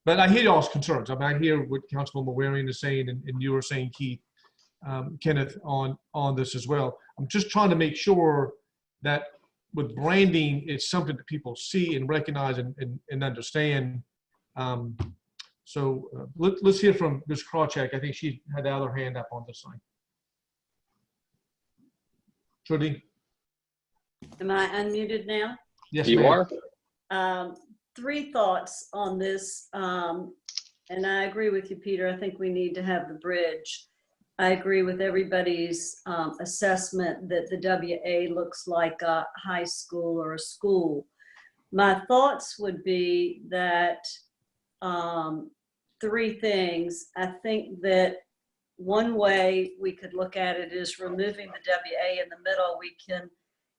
But I hear y'all's concerns. I mean, I hear what Councilwoman Waring is saying, and you were saying, Keith, Kenneth, on this as well. I'm just trying to make sure that with branding, it's something that people see and recognize and understand. So let's hear from Ms. Krawcheck. I think she had the other hand up on this side. Trudy? Am I unmuted now? Yes, you ma'am. are. 3 thoughts on this, and I agree with you, Peter. I think we need to have the bridge. I agree with everybody's assessment that the WA looks like a high school or a school. My thoughts would be that 3 things. I think that one way we could look at it is removing the WA in the middle. We can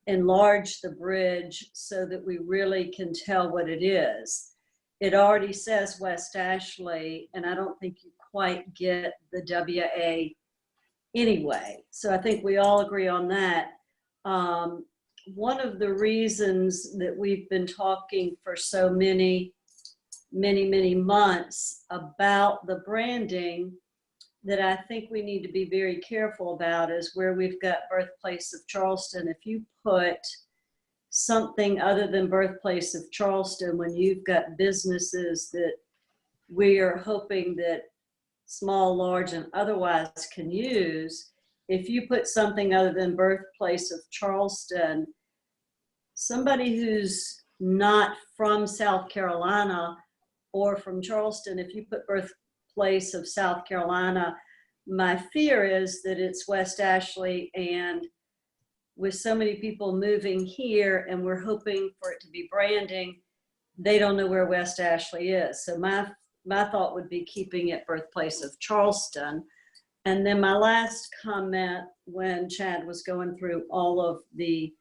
enlarge the bridge so that we really can tell what it is. It already says West Ashley, and I don't think you quite get the WA anyway. So I think we all agree on that. One of the reasons that we've been talking for so many months about the branding that I think we need to be very careful about is where we've got Birthplace of Charleston. If you put something other than Birthplace of Charleston, when you've got businesses that we are hoping that small, large, and otherwise can use, if you put something other than Birthplace of Charleston, somebody who's not from South Carolina or from Charleston, if you put Birthplace of South Carolina, my fear is that it's West Ashley and with so many people moving here and we're hoping for it to be branding, they don't know where West Ashley is. So my thought would be keeping it Birthplace of Charleston. And then my last comment, when Chad was going through all of the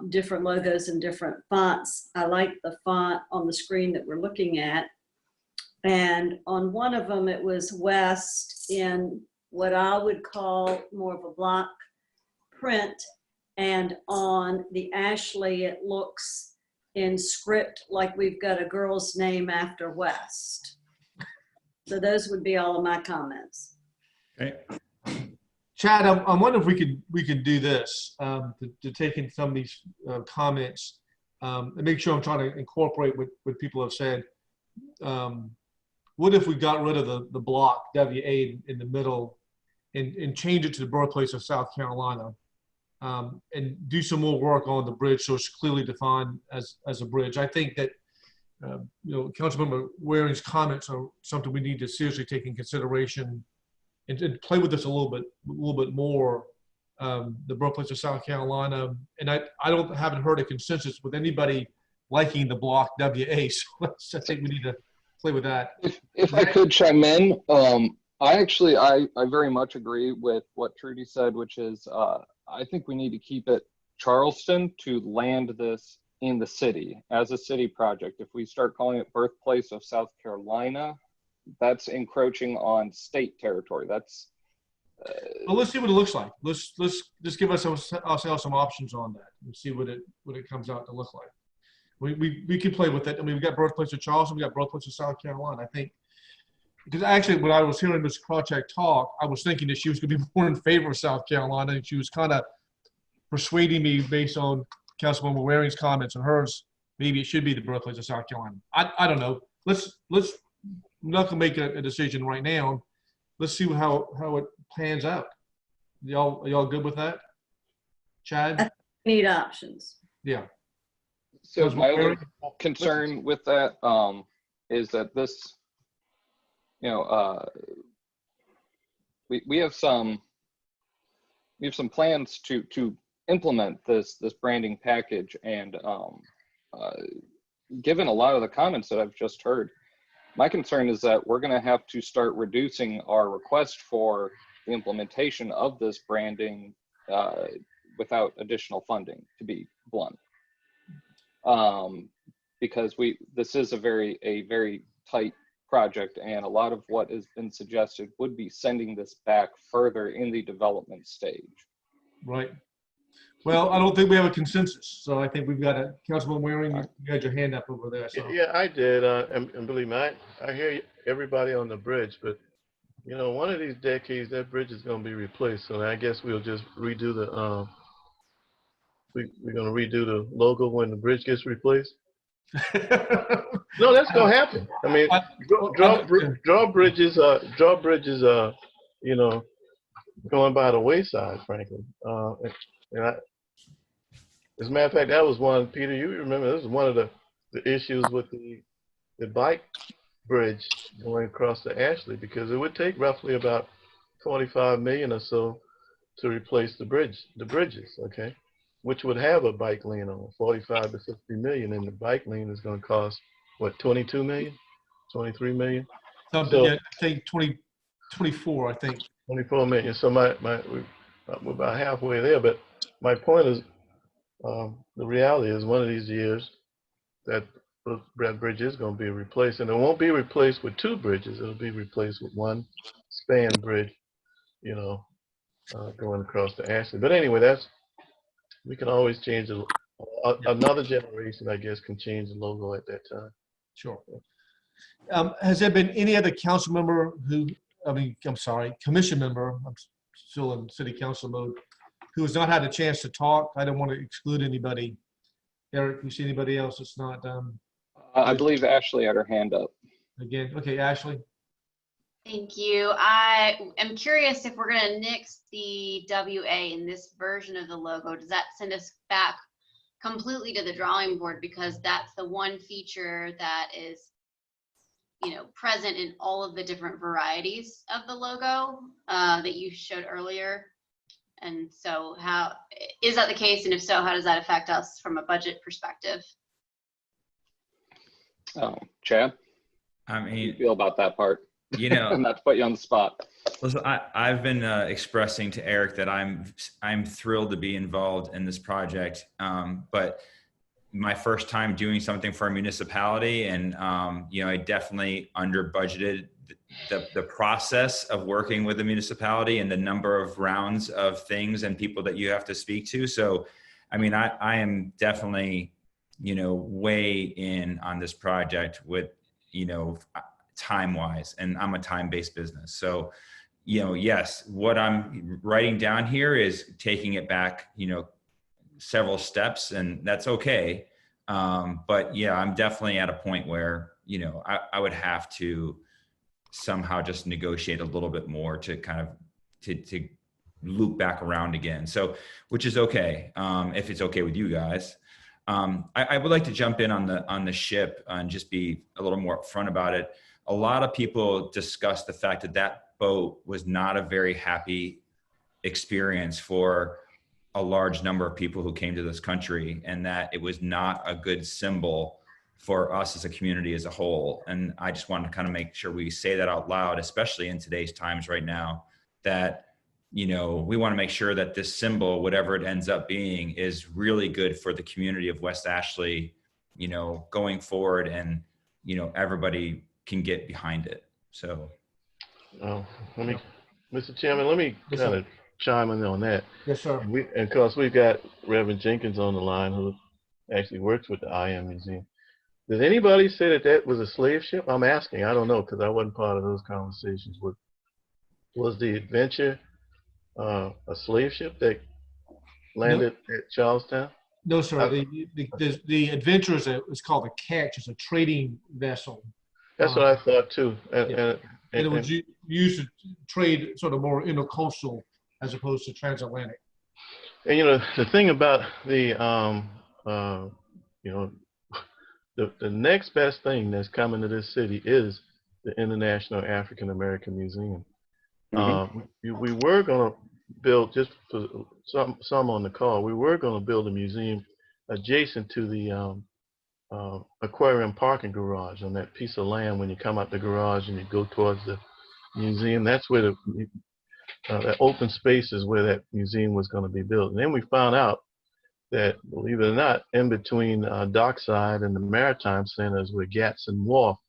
different logos and different fonts, I like the font on the screen that we're looking at. And on one of them, it was West in what I would call more of a block print. And on the Ashley, it looks in script like we've got a girl's name after West. So those would be all of my comments. Okay. Chad, I'm wondering if we could do this to take in some of these comments and make sure I'm trying to incorporate what people have said. What if we got rid of the block WA in the middle and change it to the Birthplace of South Carolina, and do some more work on the bridge so it's clearly defined as a bridge? I think that Councilmember Waring's comments are something we need to seriously take in consideration and play with this a little bit more. The Birthplace of South Carolina, and I haven't heard a consensus with anybody liking the block WA, so I think we need to play with that. If I could chime in, I very much agree with what Trudy said, which is I think we need to keep it Charleston to land this in the city as a city project. If we start calling it Birthplace of South Carolina, that's encroaching on state territory. That's well, let's see what it looks like. Let's just give ourselves some options on that and see what it comes out to look like. We can play with it. I mean, we got Birthplace of Charleston, we got Birthplace of South Carolina. I think because actually when I was hearing Ms. Krawcheck talk, I was thinking that she was going to be more in favor of South Carolina, and she was kind of persuading me based on Councilwoman Waring's comments and hers. Maybe it should be the Birthplace of South Carolina. I don't know. Let's not gonna make a decision right now. Let's see how it pans out. Are y'all good with that? Chad? We need options. Yeah. so. My only concern with that is that this, we have some plans to implement this branding package, and given a lot of the comments that I've just heard, my concern is that we're going to have to start reducing our request for the implementation of this branding without additional funding, to be blunt. Because this is a very tight project, and a lot of what has been suggested would be sending this back further in the development stage. Right. Well, I don't think we have a consensus, so I think we've got a Councilman Waring. You had your hand up over there. So. Yeah, I did, and believe me, I hear everybody on the bridge, but one of these decades that bridge is going to be replaced. So I guess we'll just redo the we're going to redo the logo when the bridge gets replaced. No, that's going to happen. I mean, draw bridges, going by the wayside, frankly. As a matter of fact, that was one, Peter, you remember, this was one of the issues with the bike bridge going across to Ashley, because it would take roughly about $45 million or so to replace the bridges, okay? Which would have a bike lane on 45 to 50 million, and the bike lane is going to cost, what, 22 million, 23 million? Something, so, yeah, I think 24, I think. 24 million. So we're about halfway there, but my point is, the reality is one of these years that bridge is going to be replaced, and it won't be replaced with two bridges. It'll be replaced with one span bridge, going across to Ashley. But anyway, we can always change it. Another generation, I guess, can change the logo at that time. Sure. Has there been any other council member commission member, I'm still in city council mode, who has not had a chance to talk? I don't want to exclude anybody. Eric, you see anybody else that's not? I believe Ashley had her hand up. Again, okay, Ashley. Thank you. I am curious if we're going to nix the WA in this version of the logo. Does that send us back completely to the drawing board? Because that's the one feature that is, present in all of the different varieties of the logo that you showed earlier. And so how is that the case? And if so, how does that affect us from a budget perspective? Oh, Chad, I how do you mean, feel about that part? you know, Not to put you on the spot. listen, I've been expressing to Eric that I'm thrilled to be involved in this project. But my first time doing something for a municipality, and I definitely under budgeted the process of working with the municipality and the number of rounds of things and people that you have to speak to. So, I mean, I am definitely, way in on this project with, time wise, and I'm a time-based business. So, yes, what I'm writing down here is taking it back, several steps, and that's okay. But yeah, I'm definitely at a point where, I would have to somehow just negotiate a little bit more to kind of to loop back around again. So, which is okay, if it's okay with you guys. I would like to jump in on the ship and just be a little more upfront about it. A lot of people discuss the fact that boat was not a very happy experience for a large number of people who came to this country, and that it was not a good symbol for us as a community as a whole. And I just wanted to kind of make sure we say that out loud, especially in today's times right now, that, we want to make sure that this symbol, whatever it ends up being, is really good for the community of West Ashley, going forward, and, everybody can get behind it. So. Mr. Chairman, let me Yes, kind sir. of chime in on that. Yes, sir. And of course, we've got Reverend Jenkins on the line, who actually works with the IM Museum. Did anybody say that that was a slave ship? I'm asking. I don't know, because I wasn't part of those conversations. Was the Adventure a slave ship that landed at Charlestown? No, sir. The Adventure is called a catch. It's a trading vessel. That's what I thought too. And it was used to trade sort of more intercoastal as opposed to transatlantic. And the thing about the the next best thing that's coming to this city is the International African American Museum. We were going to build, just for some on the call, we were going to build a museum adjacent to the aquarium parking garage on that piece of land. When you come out the garage and you go towards the museum, that's where that open space is where that museum was going to be built. And then we found out that, believe it or not, in between Dockside and the Maritime Center is where Gadsden Wharf,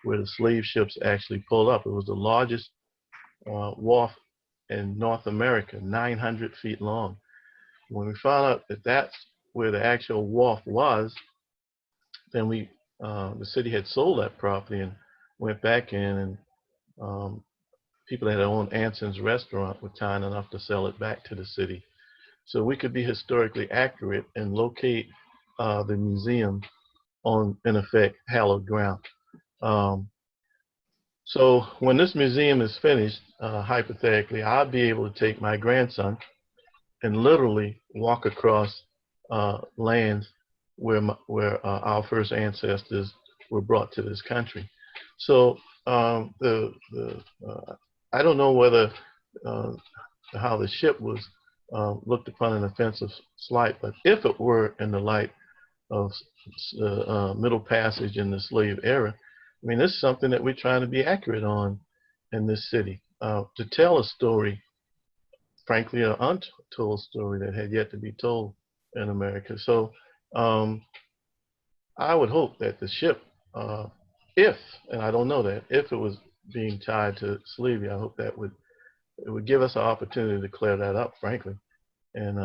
where the slave ships actually pulled up. It was the largest wharf in North America, 900 feet long. When we found out that that's where the actual wharf was, then the city had sold that property and went back in, and people that had owned Anson's restaurant were kind enough to sell it back to the city. So we could be historically accurate and locate the museum on, in effect, hallowed ground. So when this museum is finished, hypothetically, I'll be able to take my grandson and literally walk across lands where our first ancestors were brought to this country. So I don't know whether how the ship was looked upon an offensive slight, but if it were in the light of Middle Passage in the slave era, I mean, this is something that we're trying to be accurate on in this city, to tell a story, frankly, an untold story that had yet to be told in America. So I would hope that the ship, if, and I don't know that, if it was being tied to slavery, I hope that it would give us an opportunity to clear that up, frankly. And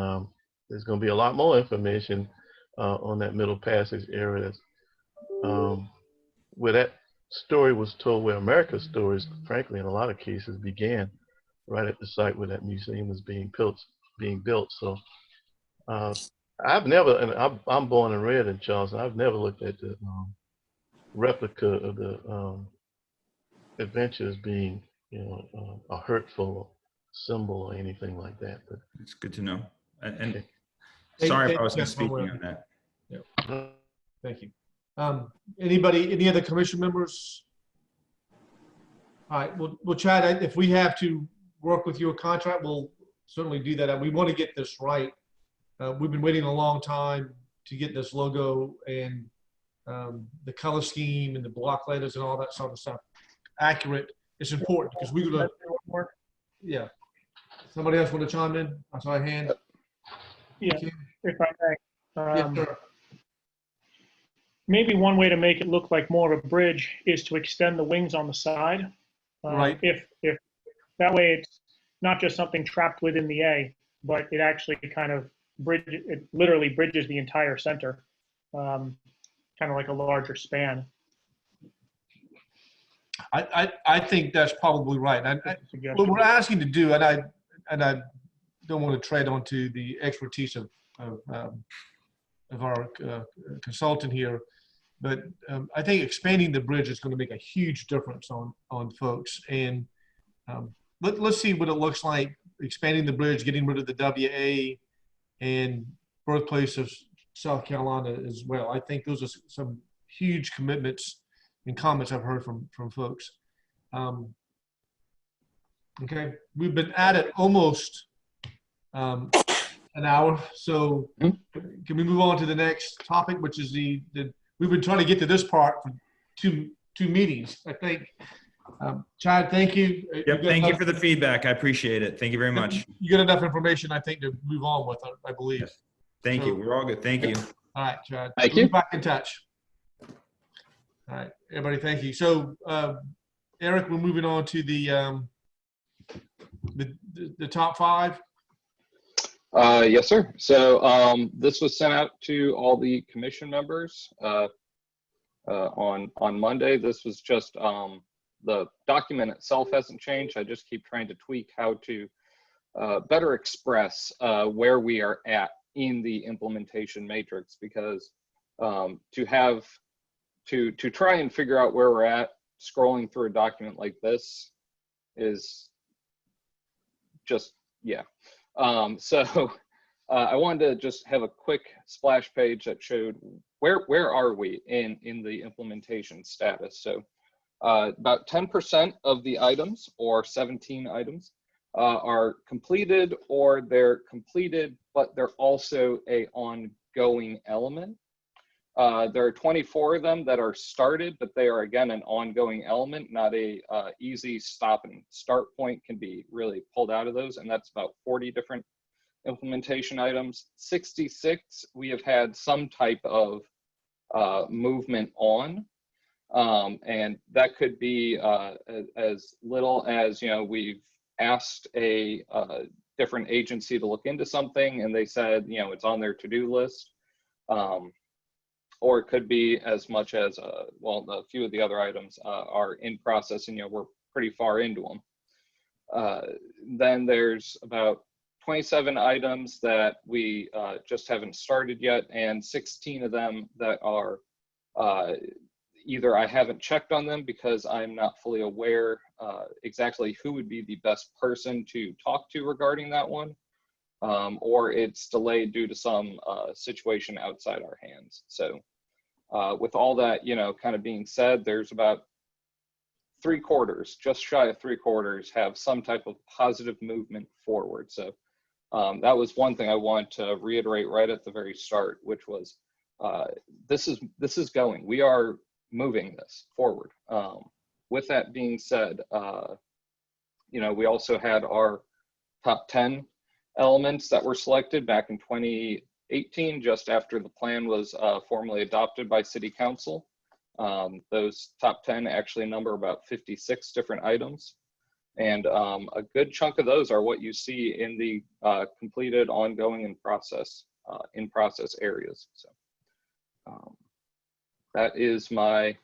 there's going to be a lot more information on that Middle Passage era, that's, where that story was told, where America's stories, frankly, in a lot of cases, began right at the site where that museum was being built. So I've never, and I'm born and reared in Charleston, I've never looked at the replica of the Adventure as being, a hurtful symbol or anything like that. But it's good to know. And okay. sorry if I wasn't speaking on that. Yeah. Thank you. Any other commission members? All right, well, Chad, if we have to work with your contract, we'll certainly do that. And we want to get this right. We've been waiting a long time to get this logo and the color scheme and the block letters and all that sort of stuff accurate. It's important because we're going to, yeah. Somebody else want to chime in? I saw a hand. Yeah, if I may. Yes, sir. Maybe one way to make it look like more of a bridge is to extend the wings on the side. Right. If that way it's not just something trapped within the A, but it actually kind of it literally bridges the entire center, kind of like a larger span. I think that's probably right. What we're asking to do, and I don't want to tread onto the expertise of our consultant here, but I think expanding the bridge is going to make a huge difference on folks. And let's see what it looks like expanding the bridge, getting rid of the WA, and Birthplace of South Carolina as well. I think those are some huge commitments and comments I've heard from folks. Okay, we've been at it almost an hour, so can we move on to the next topic, which is the we've been trying to get to this part for two meetings, I think. Chad, thank you. Yep, thank you for the feedback. I appreciate it. Thank you very much. You got enough information, I think, to move on with, I believe. Yes. Thank you. We're all good. Thank you. All right, Chad. Thank We'll you. be back in touch. All right, everybody, thank you. So, Eric, we're moving on to the top 5. Yes, sir. So this was sent out to all the commission members on Monday. This was just the document itself hasn't changed. I just keep trying to tweak how to better express where we are at in the implementation matrix, because to try and figure out where we're at scrolling through a document like this is just, yeah. So I wanted to just have a quick splash page that showed where are we in the implementation status. So about 10% of the items, or 17 items, are completed, or they're completed, but they're also a ongoing element. There are 24 of them that are started, but they are, again, an ongoing element, not a easy stop and start point can be really pulled out of those. And that's about 40 different implementation items. 66 we have had some type of movement on. And that could be as little as, we've asked a different agency to look into something and they said, it's on their to-do list. Or it could be as much as, well, a few of the other items are in process and, we're pretty far into them. Then there's about 27 items that we just haven't started yet, and 16 of them that are either I haven't checked on them because I'm not fully aware exactly who would be the best person to talk to regarding that one, or it's delayed due to some situation outside our hands. So with all that, kind of being said, there's about 3/4, just shy of 3/4, have some type of positive movement forward. So that was one thing I want to reiterate right at the very start, which was this is going. We are moving this forward. With that being said, we also had our top 10 elements that were selected back in 2018, just after the plan was formally adopted by City Council. Those top 10 actually number about 56 different items. And a good chunk of those are what you see in the completed, ongoing, and in process areas. So that is my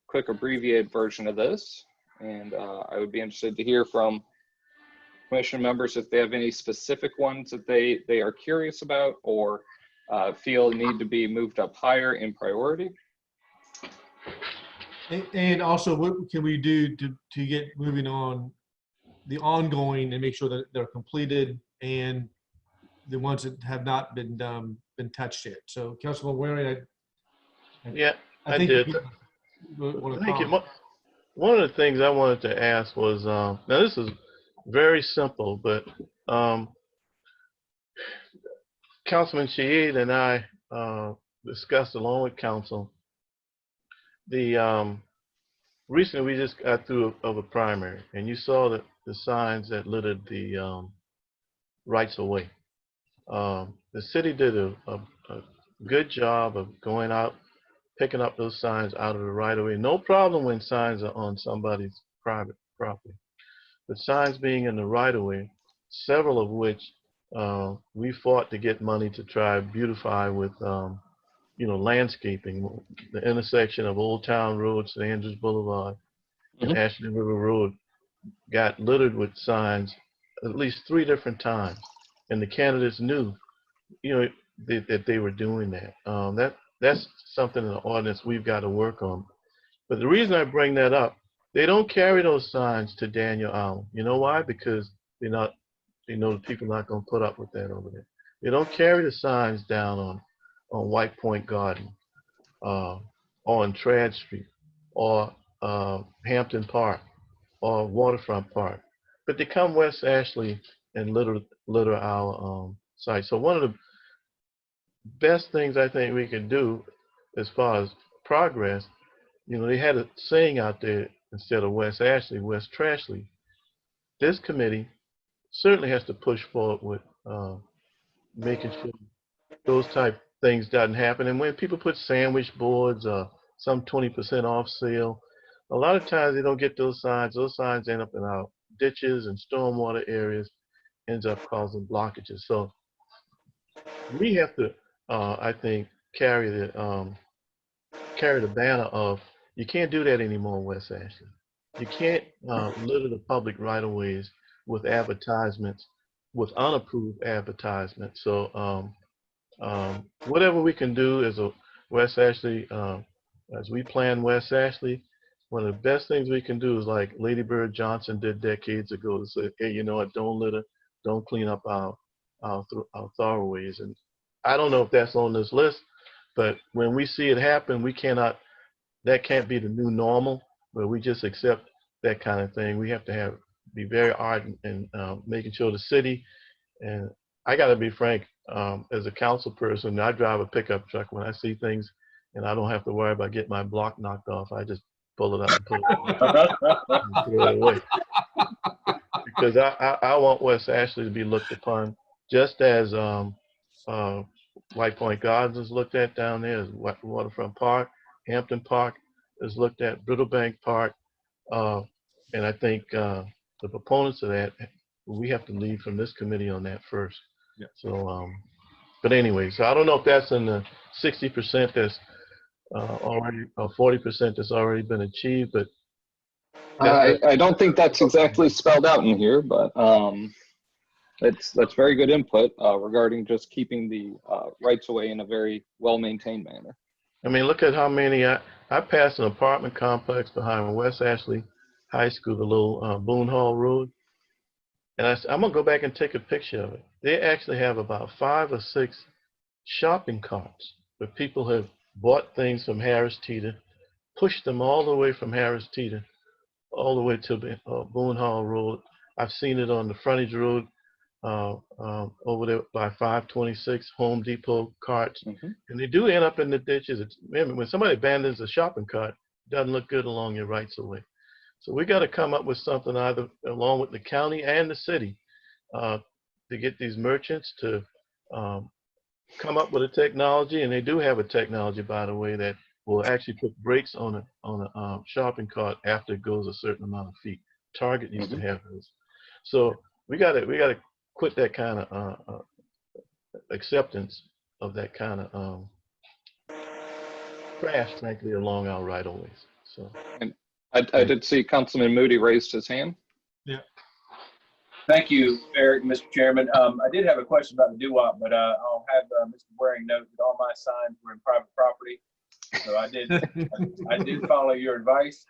quick abbreviated version of this. And I would be interested to hear from commission members if they have any specific ones that they are curious about or feel need to be moved up higher in priority. And also, what can we do to get moving on the ongoing and make sure that they're completed and the ones that have not been touched yet? So, Councilman Waring, I think one of the things I wanted to ask was, now this is very simple, but Councilman Shaid and I discussed along with council the recently we just got through of a primary, and you saw the signs that littered the rights of way. The city did a good job of going out, picking up those signs out of the right of way. No problem when signs are on somebody's private property, but signs being in the right of way, several of which we fought to get money to try beautify with landscaping. The intersection of Old Town Road, St. Andrews Boulevard, and Asheville River Road got littered with signs at least 3 different times, and the candidates knew, that they were doing that. That's something in the ordinance we've got to work on. But the reason I bring that up, they don't carry those signs to Daniel Island. You know why? Because they know the people are not going to put up with that over there. They don't carry the signs down on White Point Garden, on Trad Street, or Hampton Park, or Waterfront Park. But they come West Ashley and litter our site. So one of the best things I think we can do as far as progress, they had a saying out there, instead of West Ashley, West Trashley. This committee certainly has to push forward with making sure those type things doesn't happen. And when people put sandwich boards, some 20% off sale, a lot of times they don't get those signs. Those signs end up in our ditches and stormwater areas, ends up causing blockages. So we have to, I think, carry the banner of, you can't do that anymore, West Ashley. You can't litter the public right-of-ways with advertisements, with unapproved advertisements. So whatever we can do as a West Ashley, as we plan West Ashley, one of the best things we can do is like Lady Bird Johnson did decades ago, to say, hey, you know what, don't litter, don't clean up our thoroughways. And I don't know if that's on this list, but when we see it happen, that can't be the new normal, where we just accept that kind of thing. We have to be very ardent in making sure the city, and I got to be frank, as a council person, I drive a pickup truck. When I see things and I don't have to worry about getting my block knocked off, I just pull it up and put it and throw it away. Because I want West Ashley to be looked upon just as White Point Gardens is looked at down there, as Waterfront Park, Hampton Park is looked at, Brittlebank Park, and I think the proponents of that, we have to lead from this committee on that first. Yeah. So, but anyway, so I don't know if that's in the 60% that's already, or 40% that's already been achieved, but I don't think that's exactly spelled out in here, but that's very good input regarding just keeping the rights away in a very well-maintained manner. I mean, look at how many, I passed an apartment complex behind West Ashley High School, the little Boone Hall Road. And I'm gonna go back and take a picture of it. They actually have about 5 or 6 shopping carts where people have bought things from Harris Teeter, pushed them all the way from Harris Teeter, all the way to Boone Hall Road. I've seen it on the frontage road over there by 526 Home Depot carts. And they do end up in the ditches. Remember, when somebody abandons a shopping cart, it doesn't look good along your rights of way. So we got to come up with something either along with the county and the city to get these merchants to come up with a technology, and they do have a technology, by the way, that will actually put brakes on a shopping cart after it goes a certain amount of feet. Target used to have those. So we got to quit that kind of acceptance of that kind of trash, frankly, along our right of ways. So. And I did see Councilman Moody raised his hand. Yeah. Thank you, Eric, Mr. Chairman. I did have a question about the doo-wop, but I'll have Mr. Waring note that all my signs were in private property. So I did follow your advice.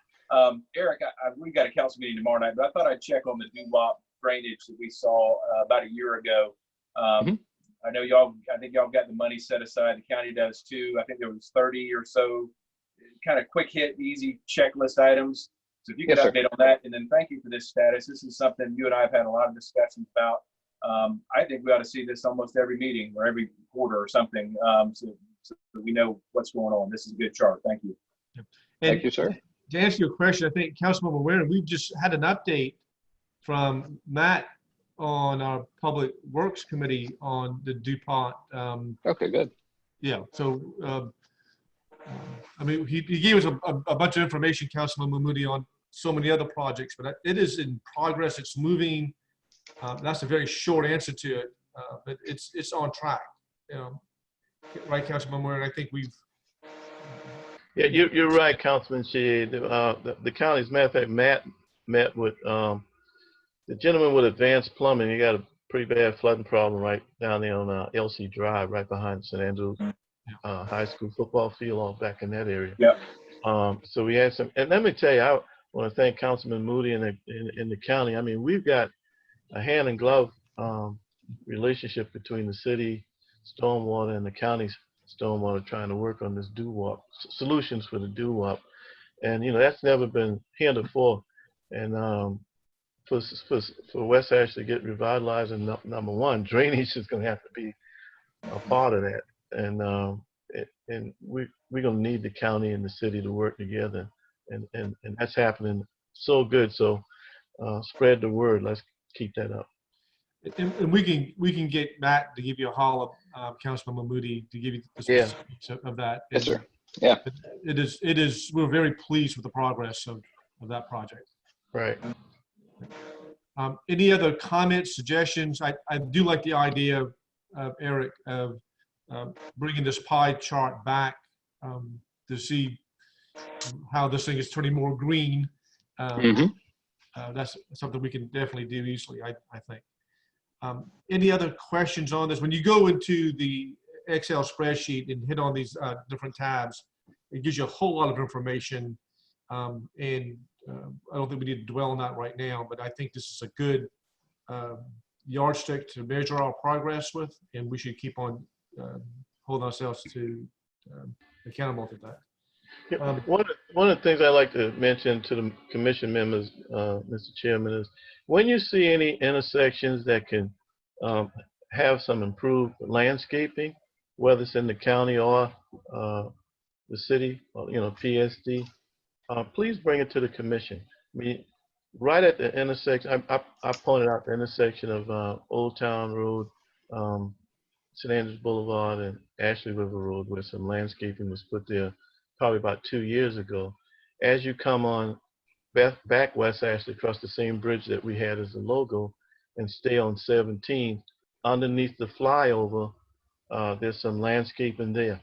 Eric, we got a council meeting tomorrow night, but I thought I'd check on the doo-wop drainage that we saw about a year ago. I know I think y'all got the money set aside. The county does too. I think there was 30 or so kind of quick hit, easy checklist items. So if you could Yes, sir. update on that, and then thank you for this status. This is something you and I have had a lot of discussions about. I think we ought to see this almost every meeting or every quarter or something, so that we know what's going on. This is a good chart. Thank you. Thank you, sir. To answer your question, I think Councilmember Warren, we've just had an update from Matt on our Public Works Committee on the DuPont. Okay, good. Yeah, so I mean, he gave us a bunch of information, Councilman Moody, on so many other projects, but it is in progress. It's moving. That's a very short answer to it, but it's on track. You know, right, Councilman Moore? I think we've. Yeah, you're right, Councilman Shea. The county's, matter of fact, Matt met with the gentleman with Advanced Plumbing. He got a pretty bad flooding problem right down there on LC Drive, right behind St. Andrews High School football field, all back in that area. Yeah. So we had some, and let me tell you, I want to thank Councilman Moody in the county. I mean, we've got a hand and glove relationship between the city stormwater and the county's stormwater, trying to work on this doo-wop, solutions for the doo-wop. And, you know, that's never been heretofore. And for West Ashley to get revitalized, and number one, drainage is going to have to be a part of that. And we're going to need the county and the city to work together. And that's happening so good. So spread the word. Let's keep that up. And we can get Matt to give you a holler, Councilman Moody, to give you the specifics of that. Yes, sir. Yeah. It is. We're very pleased with the progress of that project. Right. Any other comments, suggestions? I do like the idea of Eric of bringing this pie chart back to see how this thing is turning more green. That's something we can definitely do easily, I think. Any other questions on this? When you go into the Excel spreadsheet and hit on these different tabs, it gives you a whole lot of information. And I don't think we need to dwell on that right now, but I think this is a good yardstick to measure our progress with, and we should keep on holding ourselves to accountable to that. One of the things I like to mention to the commission members, Mr. Chairman, is when you see any intersections that can have some improved landscaping, whether it's in the county or the city, or, you know, PSD, please bring it to the commission. I mean, right at the intersection, I pointed out the intersection of Old Town Road, St. Andrews Boulevard, and Ashley River Road, where some landscaping was put there probably about 2 years ago. As you come on back West Ashley, across the same bridge that we had as the logo, and stay on 17, underneath the flyover, there's some landscaping there.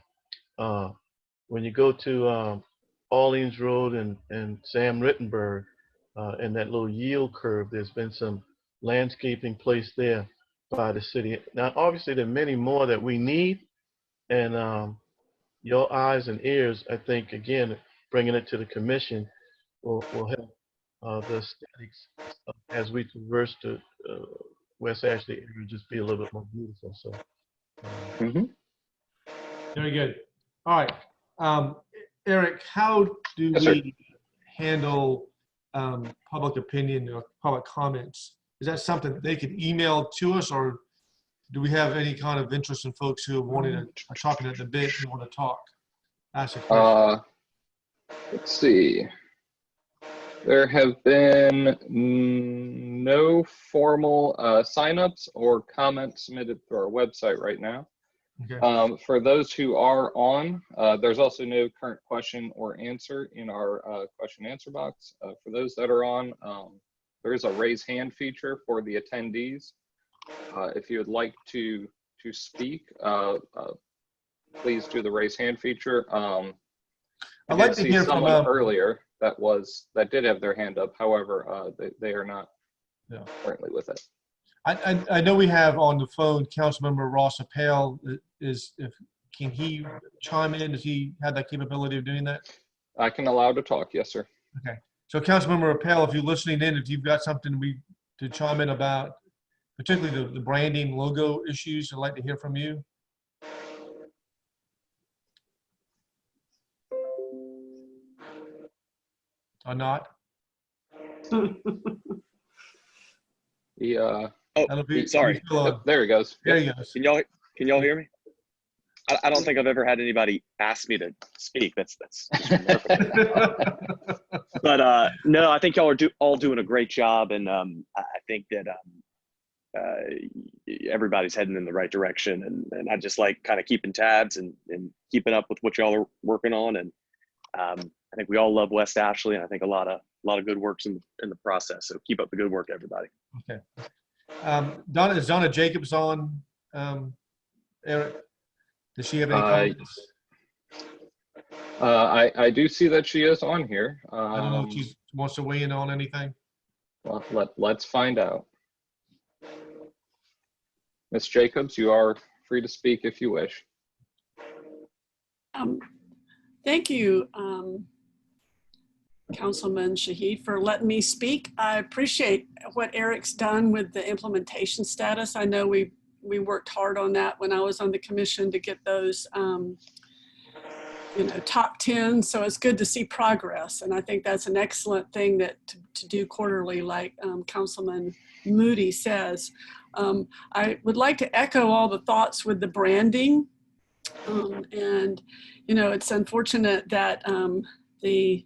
When you go to Orleans Road and Sam Rittenberg, and that little yield curve, there's been some landscaping placed there by the city. Now, obviously, there are many more that we need, and your eyes and ears, I think, again, bringing it to the commission will help the aesthetics as we traverse the West Ashley area just be a little bit more beautiful. So, Very good. All right, Eric, how do we handle public opinion or public comments? Is that something they could email to us, or do we have any kind of interest in folks who are wanting to are chopping at the bit and want to talk? Ask a question. Let's see. There have been no formal signups or comments submitted through our website right now. Okay. For those who are on, there's also no current question or answer in our question and answer box. For those that are on, there is a raise hand feature for the attendees. If you would like to speak, please do the raise hand feature. I'd like to hear from earlier that did have their hand up. However, they are not currently with it. I know we have on the phone Councilmember Ross Appel. Can he chime in? Does he have that capability of doing that? I can allow to talk. Yes, sir. Okay. So Councilmember Appel, if you're listening in, if you've got something to chime in about, particularly the branding logo issues, I'd like to hear from you. Or not? Yeah. Sorry. There he goes. There he goes. Can y'all hear me? I don't think I've ever had anybody ask me to speak. That's just remarkable. But no, I think y'all are all doing a great job, and I think that everybody's heading in the right direction. And I just like kind of keeping tabs and keeping up with what y'all are working on. And I think we all love West Ashley, and I think a lot of good work's in the process. So keep up the good work, everybody. Okay. Is Donna Jacobs on? Eric, does she have any comments? I do see that she is on here. I don't know if she wants to weigh in on anything. Well, let's find out. Ms. Jacobs, you are free to speak if you wish. Thank you, Councilman Shahid, for letting me speak. I appreciate what Eric's done with the implementation status. I know we worked hard on that when I was on the commission to get those top 10. So it's good to see progress. And I think that's an excellent thing to do quarterly, like Councilman Moody says. I would like to echo all the thoughts with the branding. And, it's unfortunate that the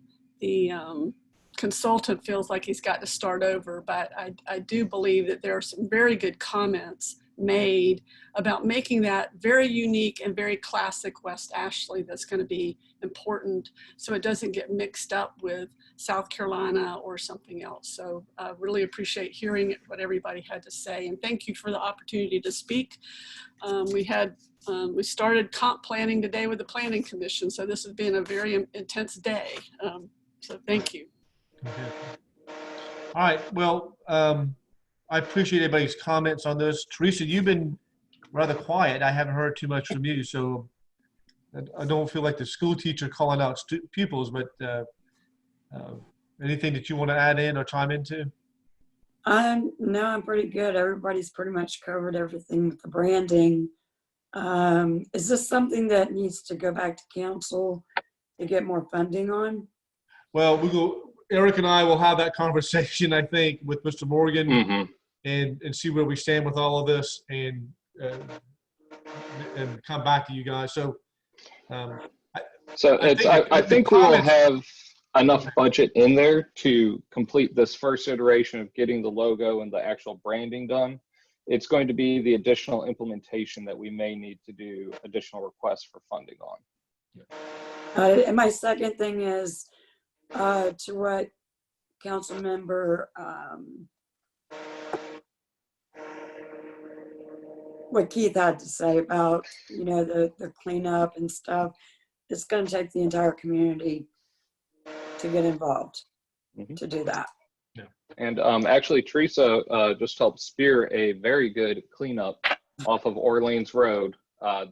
consultant feels like he's got to start over, but I do believe that there are some very good comments made about making that very unique and very classic West Ashley that's going to be important so it doesn't get mixed up with South Carolina or something else. So I really appreciate hearing what everybody had to say, and thank you for the opportunity to speak. We started comp planning today with the Planning Commission, so this has been a very intense day. So thank you. Okay. All right, well, I appreciate everybody's comments on this. Teresa, you've been rather quiet. I haven't heard too much from you, so I don't feel like the school teacher calling out pupils, but anything that you want to add in or chime into? No, I'm pretty good. Everybody's pretty much covered everything with the branding. Is this something that needs to go back to council to get more funding on? Well, Eric and I will have that conversation, I think, with Mr. Morgan and see where we stand with all of this and come back to you guys. So, I think we will have enough budget in there to complete this first iteration of getting the logo and the actual branding done. It's going to be the additional implementation that we may need to do additional requests for funding on. And my second thing is to what Council Member what Keith had to say about the cleanup and stuff. It's going to take the entire community to get involved to do that. Yeah. And actually, Teresa just helped spear a very good cleanup off of Orleans Road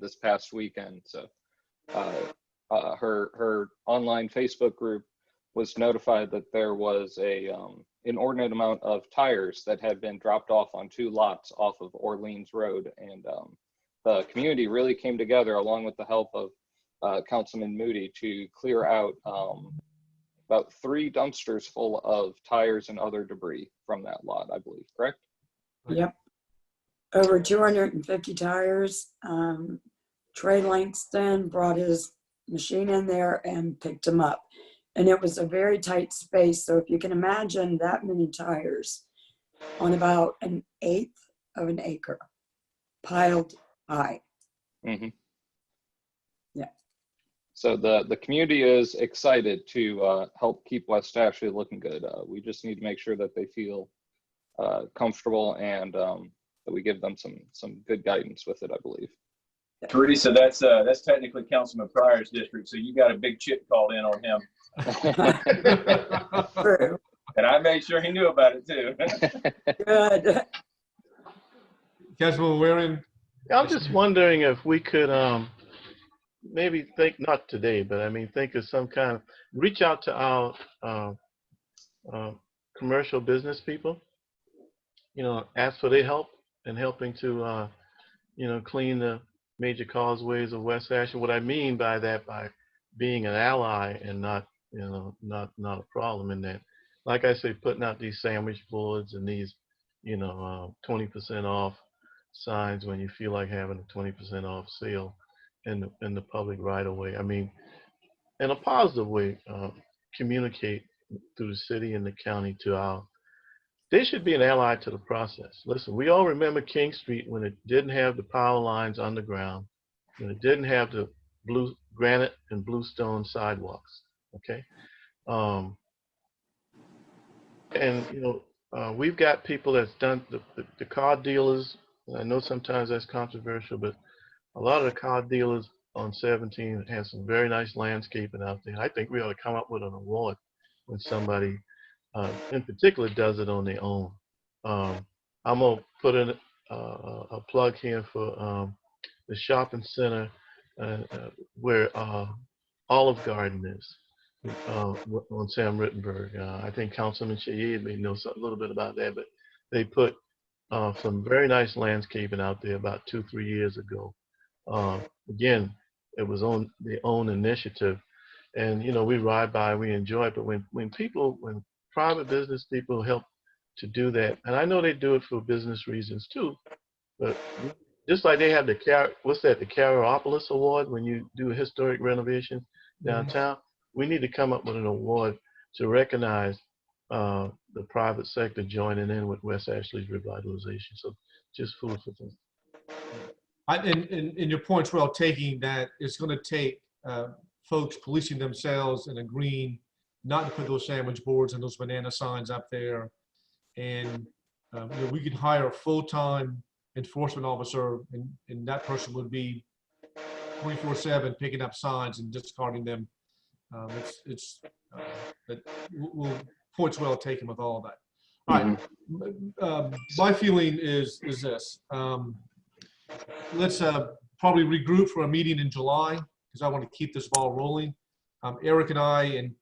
this past weekend. So her online Facebook group was notified that there was a inordinate amount of tires that had been dropped off on 2 lots off of Orleans Road, and the community really came together along with the help of Councilman Moody to clear out about 3 dumpsters full of tires and other debris from that lot, I believe, correct? Yep. Over 250 tires. Trey Langston brought his machine in there and picked them up. And it was a very tight space. So if you can imagine that many tires on about 1/8 of an acre piled high. Mm-hmm. Yeah. So the community is excited to help keep West Ashley looking good. We just need to make sure that they feel comfortable and that we give them some good guidance with it, I believe. Teresa, that's technically Councilman Pryor's district, so you got a big chip called in on him. And I made sure he knew about it too. Good. Councilman Waring? I'm just wondering if we could maybe think, not today, but I mean, think of some kind of, reach out to our commercial business people, ask for their help in helping to, clean the major causeways of West Ashley. What I mean by that, by being an ally and not a problem, in that like I say, putting out these sandwich boards and these, 20% off signs when you feel like having a 20% off sale in the public right away. I mean, in a positive way, communicate through the city and the county they should be an ally to the process. Listen, we all remember King Street when it didn't have the power lines underground, when it didn't have the blue granite and bluestone sidewalks. Okay. We've got people that's done the car dealers. I know sometimes that's controversial, but a lot of the car dealers on 17 have some very nice landscaping out there. I think we ought to come up with an award when somebody in particular does it on their own. I'm gonna put in a plug here for the shopping center where Olive Garden is on Sam Rittenberg. I think Councilman Shahid may know a little bit about that, but they put some very nice landscaping out there about 2-3 years ago. Again, it was on their own initiative, and we ride by, we enjoy it. But when private business people help to do that, and I know they do it for business reasons too, but just like they have the Caraopolis Award when you do a historic renovation downtown, we need to come up with an award to recognize the private sector joining in with West Ashley's revitalization. So just food for thought. And your point's well taken that it's going to take folks policing themselves and agreeing not to put those sandwich boards and those banana signs up there. And we could hire a full-time enforcement officer, and that person would be 24/7 picking up signs and discarding them. Points well taken with all of that. All right. My feeling is this. Let's probably regroup for a meeting in July, because I want to keep this ball rolling. Eric and I and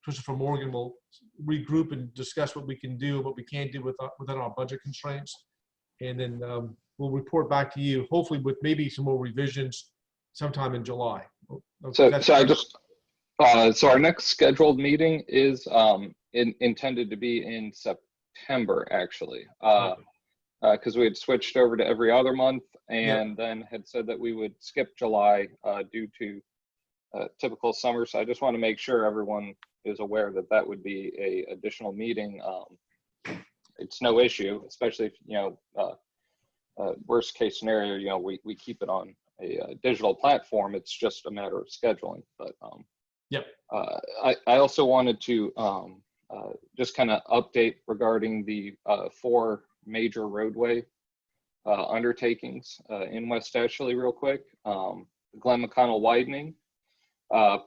Christopher Morgan will regroup and discuss what we can do, what we can't do within our budget constraints. And then we'll report back to you, hopefully with maybe some more revisions sometime in July. So our next scheduled meeting is intended to be in September, actually, because we had switched over to every other month and then had said that we would skip July due to typical summer. So I just want to make sure everyone is aware that that would be a additional meeting. It's no issue, especially if, worst case scenario, we keep it on a digital platform. It's just a matter of scheduling. But I also wanted to just kind of update regarding the 4 major roadway undertakings in West Ashley real quick. Glen McConnell widening.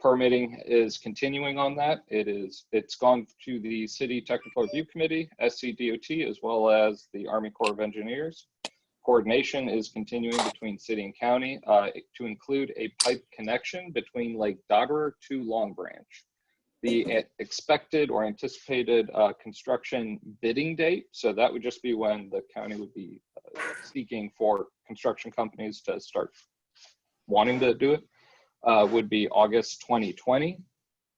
Permitting is continuing on that. It's gone to the City Technical Review Committee, SCDOT, as well as the Army Corps of Engineers. Coordination is continuing between city and county to include a pipe connection between Lake Dodderer to Long Branch. The expected or anticipated construction bidding date, so that would just be when the county would be seeking for construction companies to start wanting to do it, would be August 2020.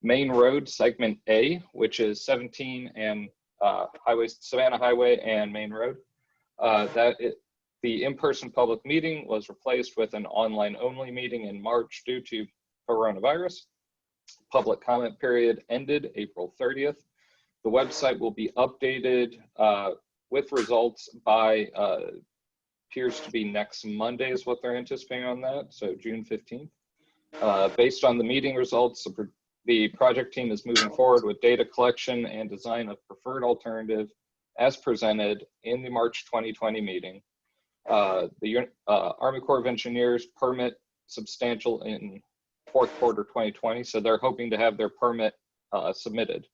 Main Road Segment A, which is 17 and Savannah Highway and Main Road. The in-person public meeting was replaced with an online-only meeting in March due to coronavirus. Public comment period ended April 30th. The website will be updated with results by appears to be next Monday is what they're anticipating on that, so June 15th. Based on the meeting results, the project team is moving forward with data collection and design of preferred alternative as presented in the March 2020 meeting. The Army Corps of Engineers permit substantial in fourth quarter 2020, so they're hoping to have their permit submitted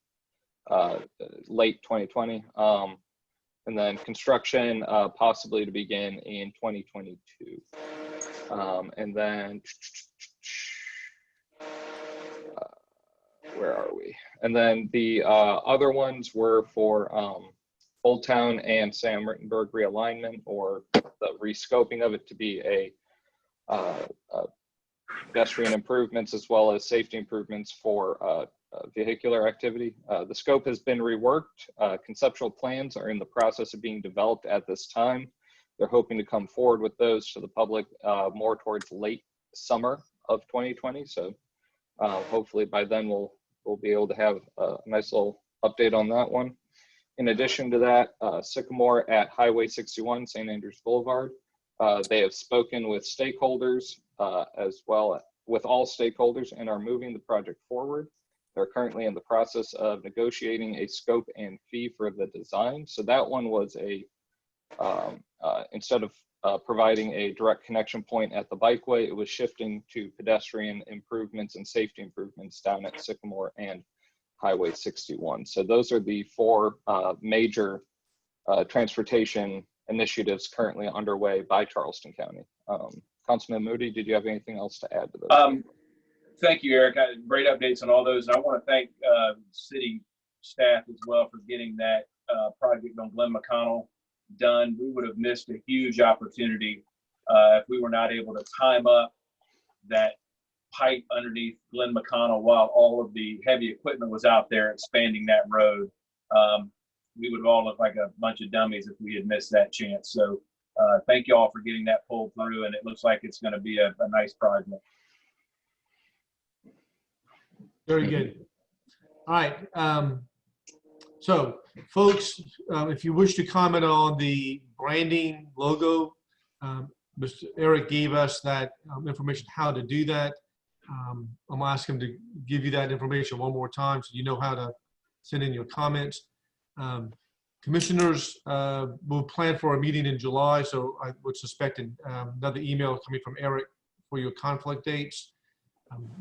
late 2020, and then construction possibly to begin in 2022. And then where are we? And then the other ones were for Old Town and Sam Rittenberg realignment, or the rescoping of it to be a pedestrian improvements as well as safety improvements for vehicular activity. The scope has been reworked. Conceptual plans are in the process of being developed at this time. They're hoping to come forward with those to the public more towards late summer of 2020. So hopefully by then we'll be able to have a nice little update on that one. In addition to that, Sycamore at Highway 61, St. Andrews Boulevard, they have spoken with stakeholders as well with all stakeholders and are moving the project forward. They're currently in the process of negotiating a scope and fee for the design. So that one was a, instead of providing a direct connection point at the bikeway, it was shifting to pedestrian improvements and safety improvements down at Sycamore and Highway 61. So those are the four major transportation initiatives currently underway by Charleston County. Councilman Moody, did you have anything else to add to this? Thank you, Eric. Great updates on all those. And I want to thank city staff as well for getting that project on Glen McConnell done. We would have missed a huge opportunity if we were not able to time up that pipe underneath Glen McConnell while all of the heavy equipment was out there expanding that road. We would have all looked like a bunch of dummies if we had missed that chance. So thank you all for getting that pulled through, and it looks like it's going to be a nice project. Very good. All right. So folks, if you wish to comment on the branding logo, Mr. Eric gave us that information how to do that. I'm gonna ask him to give you that information one more time so you know how to send in your comments. Commissioners will plan for a meeting in July, so I would suspect another email coming from Eric for your conflict dates.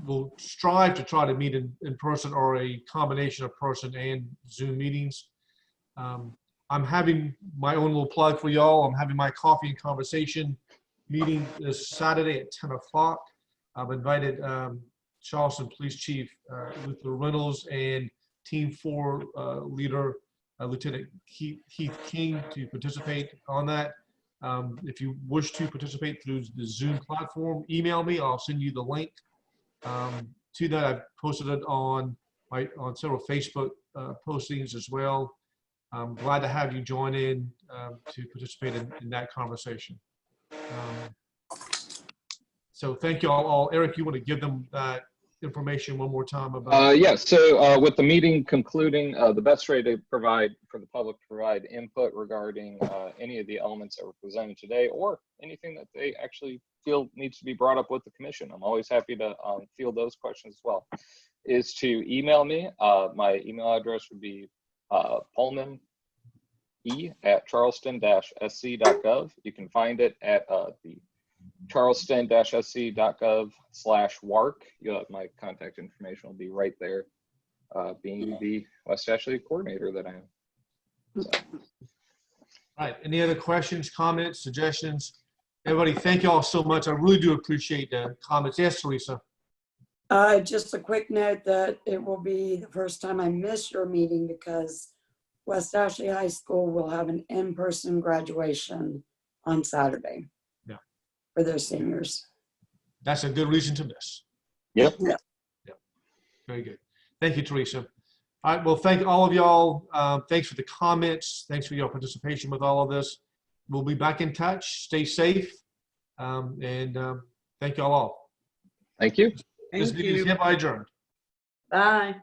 We'll strive to try to meet in person or a combination of person and Zoom meetings. I'm having my own little plug for y'all. I'm having my coffee and conversation meeting this Saturday at 10 o'clock. I've invited Charleston Police Chief Luther Reynolds and Team 4 leader Lieutenant Keith King to participate on that. If you wish to participate through the Zoom platform, email me. I'll send you the link to that. I've posted it on several Facebook postings as well. I'm glad to have you join in to participate in that conversation. So thank you all. Eric, you want to give them that information one more time about? Yeah, so with the meeting concluding, the best way to provide for the public to provide input regarding any of the elements that were presented today or anything that they actually feel needs to be brought up with the commission, I'm always happy to field those questions as well, is to email me. My email address would be pullman@charleston-sc.gov. You can find it at the charleston-sc.gov/WARC. My contact information will be right there, being the West Ashley coordinator that I am. So. All right, any other questions, comments, suggestions? Everybody, thank you all so much. I really do appreciate the comments. Yes, Teresa. Just a quick note that it will be the first time I miss your meeting because West Ashley High School will have an in-person graduation on Saturday. Yeah. For their seniors. That's a good reason to miss. Yep. Yeah. Yep. Very good. Thank you, Teresa. All right, well, thank all of y'all. Thanks for the comments. Thanks for your participation with all of this. We'll be back in touch. Stay safe. And thank you all. Thank you. This meeting is hereby adjourned. Bye.